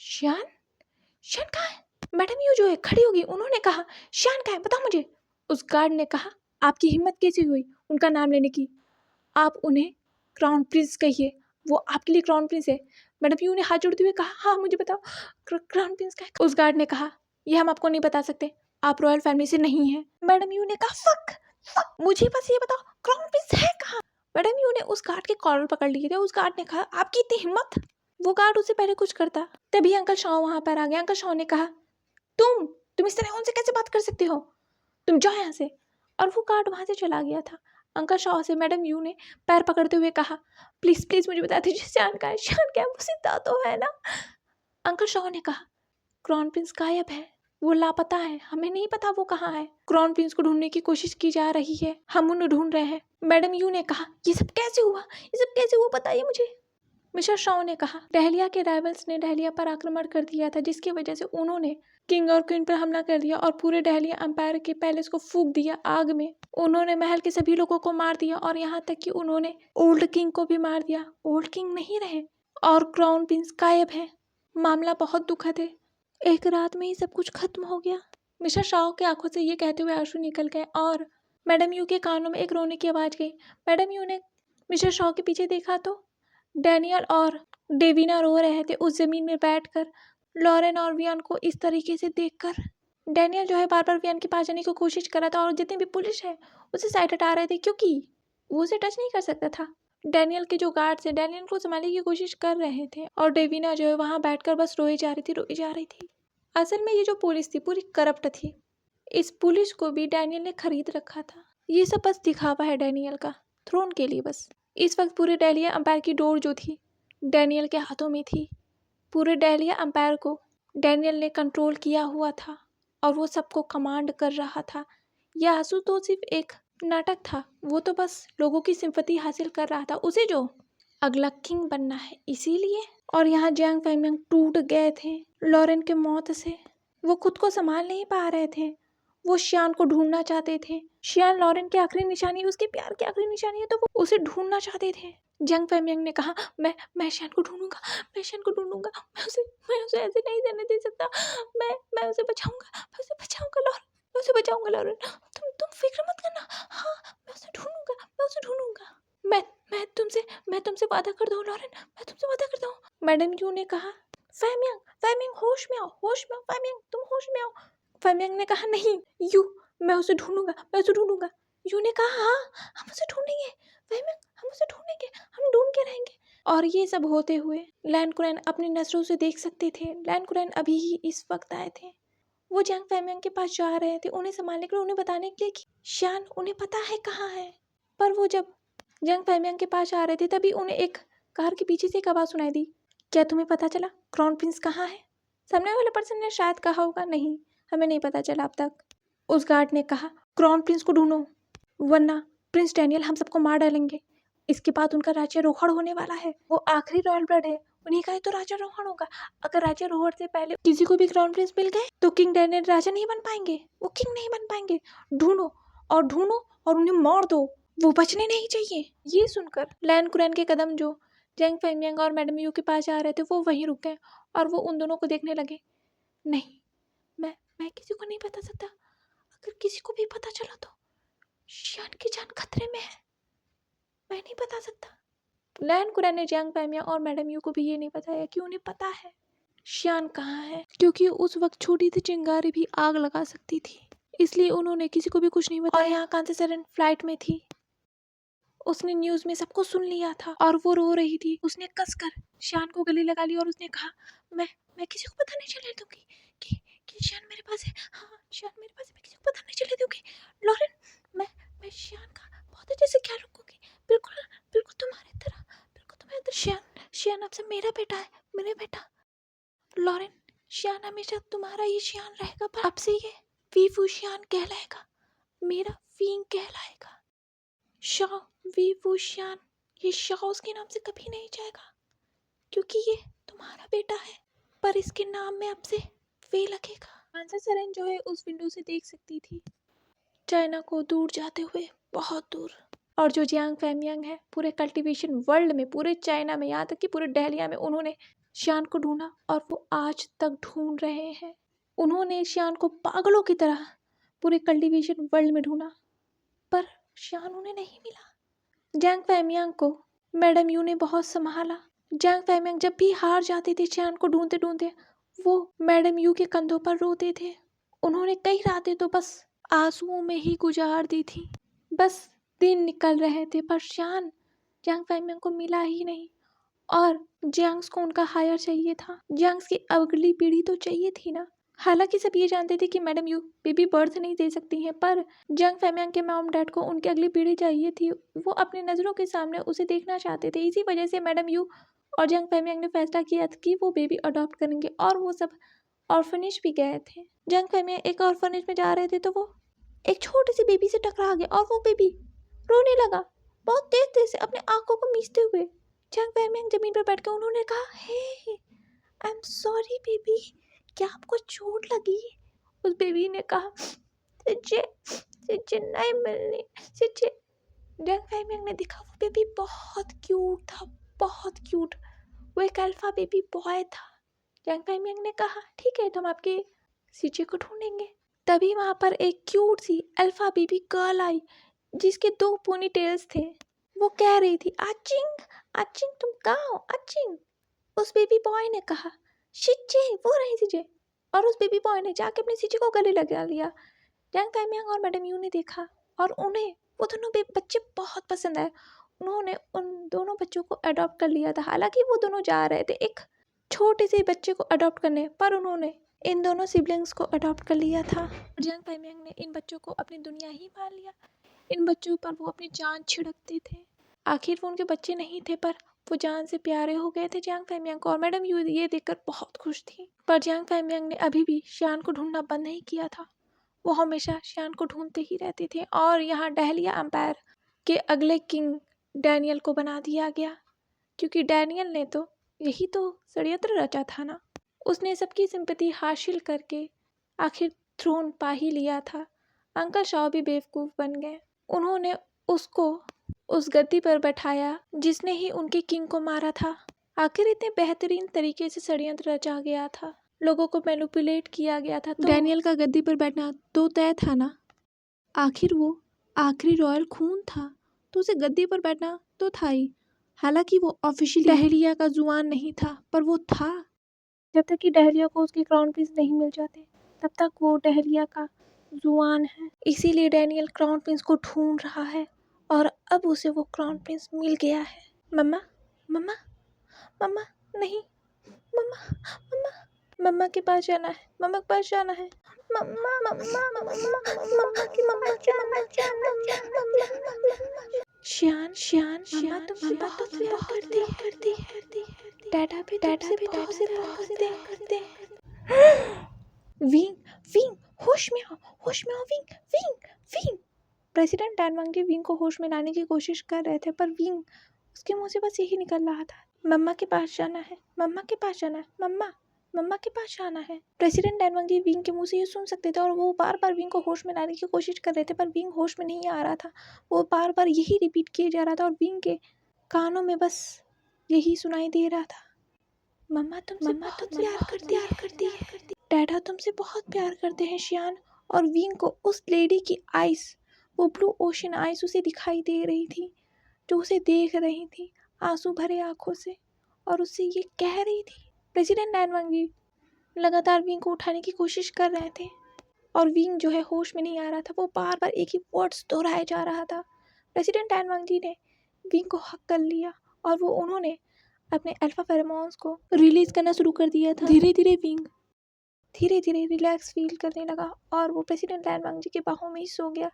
शान, शान कहाँ है? मैडम यू जो है खड़ी होगी, उन्होंने कहा शान कहाँ है बताओ मुझे। उस गार्ड ने कहा आपकी हिम्मत कैसे हुई उनका नाम लेने की, आप उन्हें क्राउन प्रिंस कहिए, वो आपके लिए क्राउन प्रिंस है। मैडम यू ने हाथ जोड़ते हुए कहा हाँ मुझे बताओ क्राउन प्रिंस का है। उस गार्ड ने कहा यह हम आपको नहीं बता सकते, आप रॉयल फैमिली से नहीं हैं। मैडम यू ने कहा फक मुझे बस ये बताओ क्राउन प्रिंस है कहाँ। मैडम यू ने उस गार्ड के कॉलर पकड़ लिए थे। उस गार्ड ने कहा आपकी इतनी हिम्मत, वो गार्ड उससे पहले कुछ करता। तभी अंकल शॉ वहां पर आ गया। अंकल शॉ ने कहा तुम इस तरह उनसे कैसे बात कर सकते हो, तुम जाओ यहाँ से। और वो गार्ड वहां से चला गया था। अंकल शॉ से मैडम यू ने पैर पकड़ते हुए कहा प्लीज प्लीज मुझे बता दीजिए शान का है, शान क्या है, वो जिंदा तो है ना। अंकल शॉ ने कहा क्राउन प्रिंस गायब है, वो लापता है, हमें नहीं पता वो कहाँ है, क्राउन प्रिंस को ढूंढने की कोशिश की जा रही है, हम उन्हें ढूंढ रहे हैं। मैडम यू ने कहा ये सब कैसे हुआ, ये सब कैसे हुआ बताइए मुझे। मिस्टर शॉ ने कहा, डहलिया के राइवल्स ने डहलिया पर आक्रमण कर दिया था, जिसकी वजह से उन्होंने किंग और क्वीन पर हमला कर दिया और पूरे डहलिया एम्पायर के पैलेस को फूंक दिया आग में। उन्होंने महल के सभी लोगों को मार दिया और यहाँ तक कि उन्होंने ओल्ड किंग को भी मार दिया। ओल्ड किंग नहीं रहे और क्राउन प्रिंस गायब है। मामला बहुत दुखद है। एक रात में ही सब कुछ खत्म हो गया। मिस्टर शॉ की आंखों से ये कहते हुए आंसू निकल गए और मैडम यू के कानों में एक रोने की आवाज़ गई। मैडम यू ने मिस्टर शॉ के पीछे देखा तो डैनियल और डेविना रो रहे थे उस जमीन में बैठकर, लॉरेन और वियन को इस तरीके से देखकर। डैनियल जो है बार बार वियन के पास जाने की कोशिश कर रहा था और जितने भी पुलिस है उसे साइड हटा रहे थे क्योंकि वो उसे टच नहीं कर सकता था। डैनियल के जो गार्ड्स थे डैनियल को संभालने की कोशिश कर रहे थे और डेविना जो है वहाँ बैठकर बस रोई जा रही थी। असल में ये जो पुलिस थी पूरी करप्ट थी। इस पुलिस को भी डैनियल ने खरीद रखा था। ये सब बस दिखावा है डैनियल का, थ्रोन के लिए बस। इस वक्त पूरे डहलिया एम्पायर की डोर जो थी डैनियल के हाथों में थी। पूरे डहलिया एम्पायर को डैनियल ने कंट्रोल किया हुआ था और वो सबको कमांड कर रहा था। यह आंसू तो सिर्फ एक नाटक था, वो तो बस लोगों की सिंपैथी हासिल कर रहा था। उसे जो अगला किंग बनना है इसीलिए। और यहाँ जियांग फैमियांग टूट गए थे लॉरेन के मौत से। वो खुद को संभाल नहीं पा रहे थे। वो शियान को ढूंढना चाहते थे। शियान लॉरेन की आखिरी निशानी, उसके प्यार की आखिरी निशानी है, तो वो उसे ढूंढना चाहते थे। जियांग फैमियांग ने कहा, मैं शियान को ढूंढूंगा, मैं उसे ऐसे नहीं रहने दे सकता। मैं उसे बचाऊंगा लॉरेन। तुम फिक्र मत करना। हाँ, मैं उसे ढूंढूंगा। मैं तुमसे वादा करता हूँ लॉरेन, मैं तुमसे वादा करता हूँ। मैडम यू ने कहा, फैमियांग होश में आओ फैमियांग, तुम होश में आओ। फैमियांग ने कहा, नहीं यू, मैं उसे ढूंढूंगा। यू ने कहा, हाँ हम उसे ढूंढेंगे फैमियांग, हम उसे ढूंढेंगे, हम ढूंढ के रहेंगे। और ये सब होते हुए लैन कुरैन अपनी नजरों से देख सकते थे। लैन कुरैन अभी ही इस वक्त आए थे। वो जियांग फैमियांग के पास जा रहे थे उन्हें संभालने के लिए, उन्हें बताने के लिए कि शियान उन्हें पता है कहाँ है। पर वो जब जियांग फैमियांग के पास आ रहे थे तभी उन्हें एक कार के पीछे से एक आवाज़ सुनाई दी, क्या तुम्हें पता चला क्राउन प्रिंस कहाँ है? सामने वाले पर्सन ने शायद कहा होगा, नहीं हमें नहीं पता चला अब तक। उस गार्ड ने कहा, क्राउन प्रिंस को ढूंढो वरना प्रिंस डैनियल हम सबको मार डालेंगे। इसके बाद उनका राज्यारोहण होने वाला है। वो आखिरी रॉयल ब्लड है, उन्हीं का ही तो राज्यारोहण होगा। अगर राज्यारोहण से पहले किसी को भी क्राउन प्रिंस मिल गए तो किंग डैनियल राजा नहीं बन पाएंगे, वो किंग नहीं बन पाएंगे। ढूंढो और उन्हें मार दो, वो बचने नहीं चाहिए। ये सुनकर लैन कुरैन के कदम जो जियांग फैमियांग और मैडम यू के पास जा रहे थे वो वहीं रुक गए और वो उन दोनों को देखने लगे। नहीं, मैं किसी को नहीं बता सकता। अगर किसी को भी पता चला तो शियान की जान खतरे में है, मैं नहीं बता सकता। लैन कुरैन ने जियांग फैमियांग और मैडम यू को भी ये नहीं बताया कि उन्हें पता है शियान कहाँ है, क्योंकि उस वक्त छोटी सी चिंगारी भी आग लगा सकती थी, इसलिए उन्होंने किसी को भी कुछ नहीं बताया। और यहाँ कांति सरन फ्लाइट में थी, उसने न्यूज़ में सबको सुन लिया था और वो रो रही थी। उसने कसकर शियान को गले लगा लिया और उसने कहा, मैं किसी को पता नहीं चलने दूंगी कि शियान मेरे पास है। हाँ, शियान मेरे पास है, मैं किसी को पता नहीं चलने दूंगी। लॉरेन, मैं शियान का बहुत अच्छे से ख्याल रखूंगी, बिल्कुल तुम्हारी तरह। शियान अब से मेरा बेटा है, मेरा बेटा। लॉरेन, शियान हमेशा तुम्हारा ही शियान रहेगा, पर अब से ये वीवू शियान कहलाएगा, मेरा फींग कहलाएगा। शॉ वीवू शियान, ये शॉ उसके नाम से कभी नहीं जाएगा क्योंकि ये तुम्हारा बेटा है, पर इसके नाम में अब से वे लगेगा। कांति सरन जो है उस विंडो से देख सकती थी चाइना को दूर जाते हुए, बहुत दूर। और जो जियांग फैमियांग है पूरे कल्टीवेशन वर्ल्ड में, पूरे चाइना में, यहाँ तक कि पूरे डहलिया में उन्होंने शियान को ढूंढा और वो आज तक ढूंढ रहे हैं। उन्होंने शियान को पागलों की तरह पूरे कल्टीवेशन वर्ल्ड में ढूंढा, पर शियान उन्हें नहीं मिला। जियांग फैमियांग को मैडम यू ने बहुत संभाला। जियांग फैमियांग जब भी हार जाते थे शियान को ढूंढते ढूंढते, वो मैडम यू के कंधों पर रोते थे। उन्होंने कई रातें तो बस आंसुओं में ही गुजार दी थी। बस दिन निकल रहे थे पर शियान जियांग फैमियांग को मिला ही नहीं। और जियांग्स को उनका हायर चाहिए था, जियांग्स की अगली पीढ़ी तो चाहिए थी ना। हालांकि सब ये जानते थे कि मैडम यू बेबी बर्थ नहीं दे सकती हैं, पर जियांग फैमियांग के मॉम डैड को उनकी अगली पीढ़ी चाहिए थी। वो अपनी नज़रों के सामने उसे देखना चाहते थे। इसी वजह से मैडम यू और जियांग फैमियांग ने फैसला किया था कि वो बेबी अडॉप्ट करेंगे और वो सब ऑर्फनेज भी गए थे। जियांग फैमियांग एक ऑर्फनेज में जा रहे थे तो वो एक छोटी सी बेबी से टकरा गया और वो बेबी रोने लगा बहुत तेज तेज से अपने आंखों को मीचते हुए। जंग फैमियांग जमीन पर बैठ कर उन्होंने कहा, हे आई एम सॉरी बेबी, क्या आपको चोट लगी? उस बेबी ने कहा, सिजे सिजे नहीं मिलनी सिजे। जंग फैमियांग ने देखा वो बेबी बहुत क्यूट था, बहुत क्यूट। वो एक अल्फा बेबी बॉय था। जंग फैमियांग ने कहा, ठीक है, तो हम आपके सिजे को ढूंढेंगे। तभी वहाँ पर एक क्यूट सी अल्फा बेबी गर्ल आई जिसके 2 पोनी टेल्स थे। वो कह रही थी, आचिंग आचिंग तुम कहाँ हो आचिंग। उस बेबी बॉय ने कहा, सिजे वो रही सिजे। और उस बेबी बॉय ने जाके अपने सिजे को गले लगा लिया। जंग फैमियांग और मैडम यू ने देखा और उन्हें वो दोनों बच्चे बहुत पसंद आए। उन्होंने उन दोनों बच्चों को अडॉप्ट कर लिया था। हालांकि वो दोनों जा रहे थे एक छोटे से बच्चे को अडॉप्ट करने, पर उन्होंने इन दोनों सिबलिंग्स को अडॉप्ट कर लिया था। जंग फैमियांग ने इन बच्चों को अपनी दुनिया ही मान लिया। इन बच्चों पर वो अपनी जान छिड़कते थे। आखिर वो उनके बच्चे नहीं थे, पर वो जान से प्यारे हो गए थे जंग फैमियांग को। और मैडम यू ये देखकर बहुत खुश थी। पर जंग फैमियांग ने अभी भी शियान को ढूंढना बंद नहीं किया था। वो हमेशा शियान को ढूंढते ही रहते थे। और यहाँ डहलिया एम्पायर के अगले किंग डैनियल को बना दिया गया, क्योंकि डैनियल ने तो यही तो षड्यंत्र रचा था ना। उसने सबकी सिंपैथी हासिल करके आखिर थ्रोन पा ही लिया था। अंकल शॉ भी बेवकूफ़ बन गए। उन्होंने उसको उस गद्दी पर बैठाया जिसने ही उनके किंग को मारा था। आखिर इतने बेहतरीन तरीके से षड्यंत्र रचा गया था, लोगों को मैनिपुलेट किया गया था, तो डैनियल का गद्दी पर बैठना तो तय था ना। आखिर वो आखिरी रॉयल खून था, तो उसे गद्दी पर बैठना तो था ही। हालांकि वो ऑफिशियली डहलिया का जुआन नहीं था, पर वो था। जब तक कि डहलिया को उसके क्राउन प्रिंस नहीं मिल जाते, तब तक वो डहलिया का जुआन है। इसीलिए डैनियल क्राउन प्रिंस को ढूंढ रहा है और अब उसे वो क्राउन प्रिंस मिल गया है। मम्मा मम्मा मम्मा नहीं, मम्मा मम्मा मम्मा के पास जाना है, मम्मा के पास जाना है। मम्मा मम्मा मम्मा मम्मा के पास जाना है। शियान शियान मम्मा तुमसे बहुत प्यार करती है। डैडा भी तुमसे बहुत प्यार करते हैं। विंग विंग होश में आओ Wing Wing Wing. President Dan Wang ji Wing को होश में लाने की कोशिश कर रहे थे, पर विंग उसके मुंह से बस यही निकल रहा था, मम्मा के पास जाना है, मम्मा के पास जाना है, मम्मा मम्मा के पास जाना है। President Dan Wang ji wing के मुंह से ये सुन सकते थे और वो बार बार विंग को होश में लाने की कोशिश कर रहे थे, पर विंग होश में नहीं आ रहा था। वो बार बार यही रिपीट किए जा रहा था और विंग के कानों में बस यही सुनाई दे रहा था, मम्मा तुमसे बहुत प्यार करती है। डैडा तुमसे बहुत प्यार करते हैं शियान। और विंग को उस लेडी की आइस, वो ब्लू ओशन आइस उसे दिखाई दे रही थी, जो उसे देख रही थी आंसू भरे आंखों से, और उससे ये कह रही थी। प्रेसिडेंट डैन वांग जी लगातार विंग को उठाने की कोशिश कर रहे थे और विंग जो है होश में नहीं आ रहा था। वो बार बार एक ही वर्ड्स दोहराया जा रहा था। प्रेसिडेंट डैन वांग जी ने विंग को हक कर लिया और वो उन्होंने अपने अल्फा फेरोमोन्स को रिलीज करना शुरू कर दिया था। धीरे धीरे विंग धीरे धीरे रिलैक्स फील करने लगा और वो प्रेसिडेंट डैन वांग जी के बाहों में ही सो गया।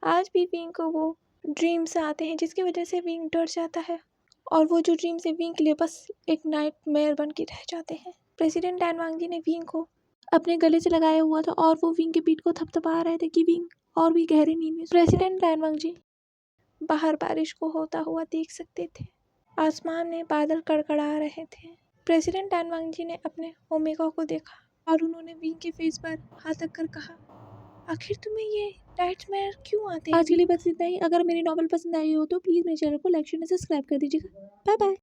आज भी विंग को वो ड्रीम्स आते हैं जिसकी वजह से विंग डर जाता है, और वो जो ड्रीम्स है विंग के लिए बस एक नाइटमेयर बन के रह जाते हैं। प्रेसिडेंट डैन वांग जी ने विंग को अपने गले से लगाया हुआ था और वो विंग के पीठ को थपथपा रहे थे कि विंग और भी गहरी नींद में। प्रेसिडेंट डैन वांग जी बाहर बारिश को होता हुआ देख सकते थे। आसमान में बादल कड़कड़ा रहे थे। प्रेसिडेंट डैन वांग जी ने अपने ओमेगा को देखा और उन्होंने विंग के फेस पर हाथ रख कर कहा, आखिर तुम्हें ये नाइटमेयर क्यों आते हैं? आज के लिए बस इतना ही। अगर मेरी नॉवल पसंद आई हो तो प्लीज़ मेरे चैनल को लाइक शेयर सब्सक्राइब कर दीजिएगा। Bye bye.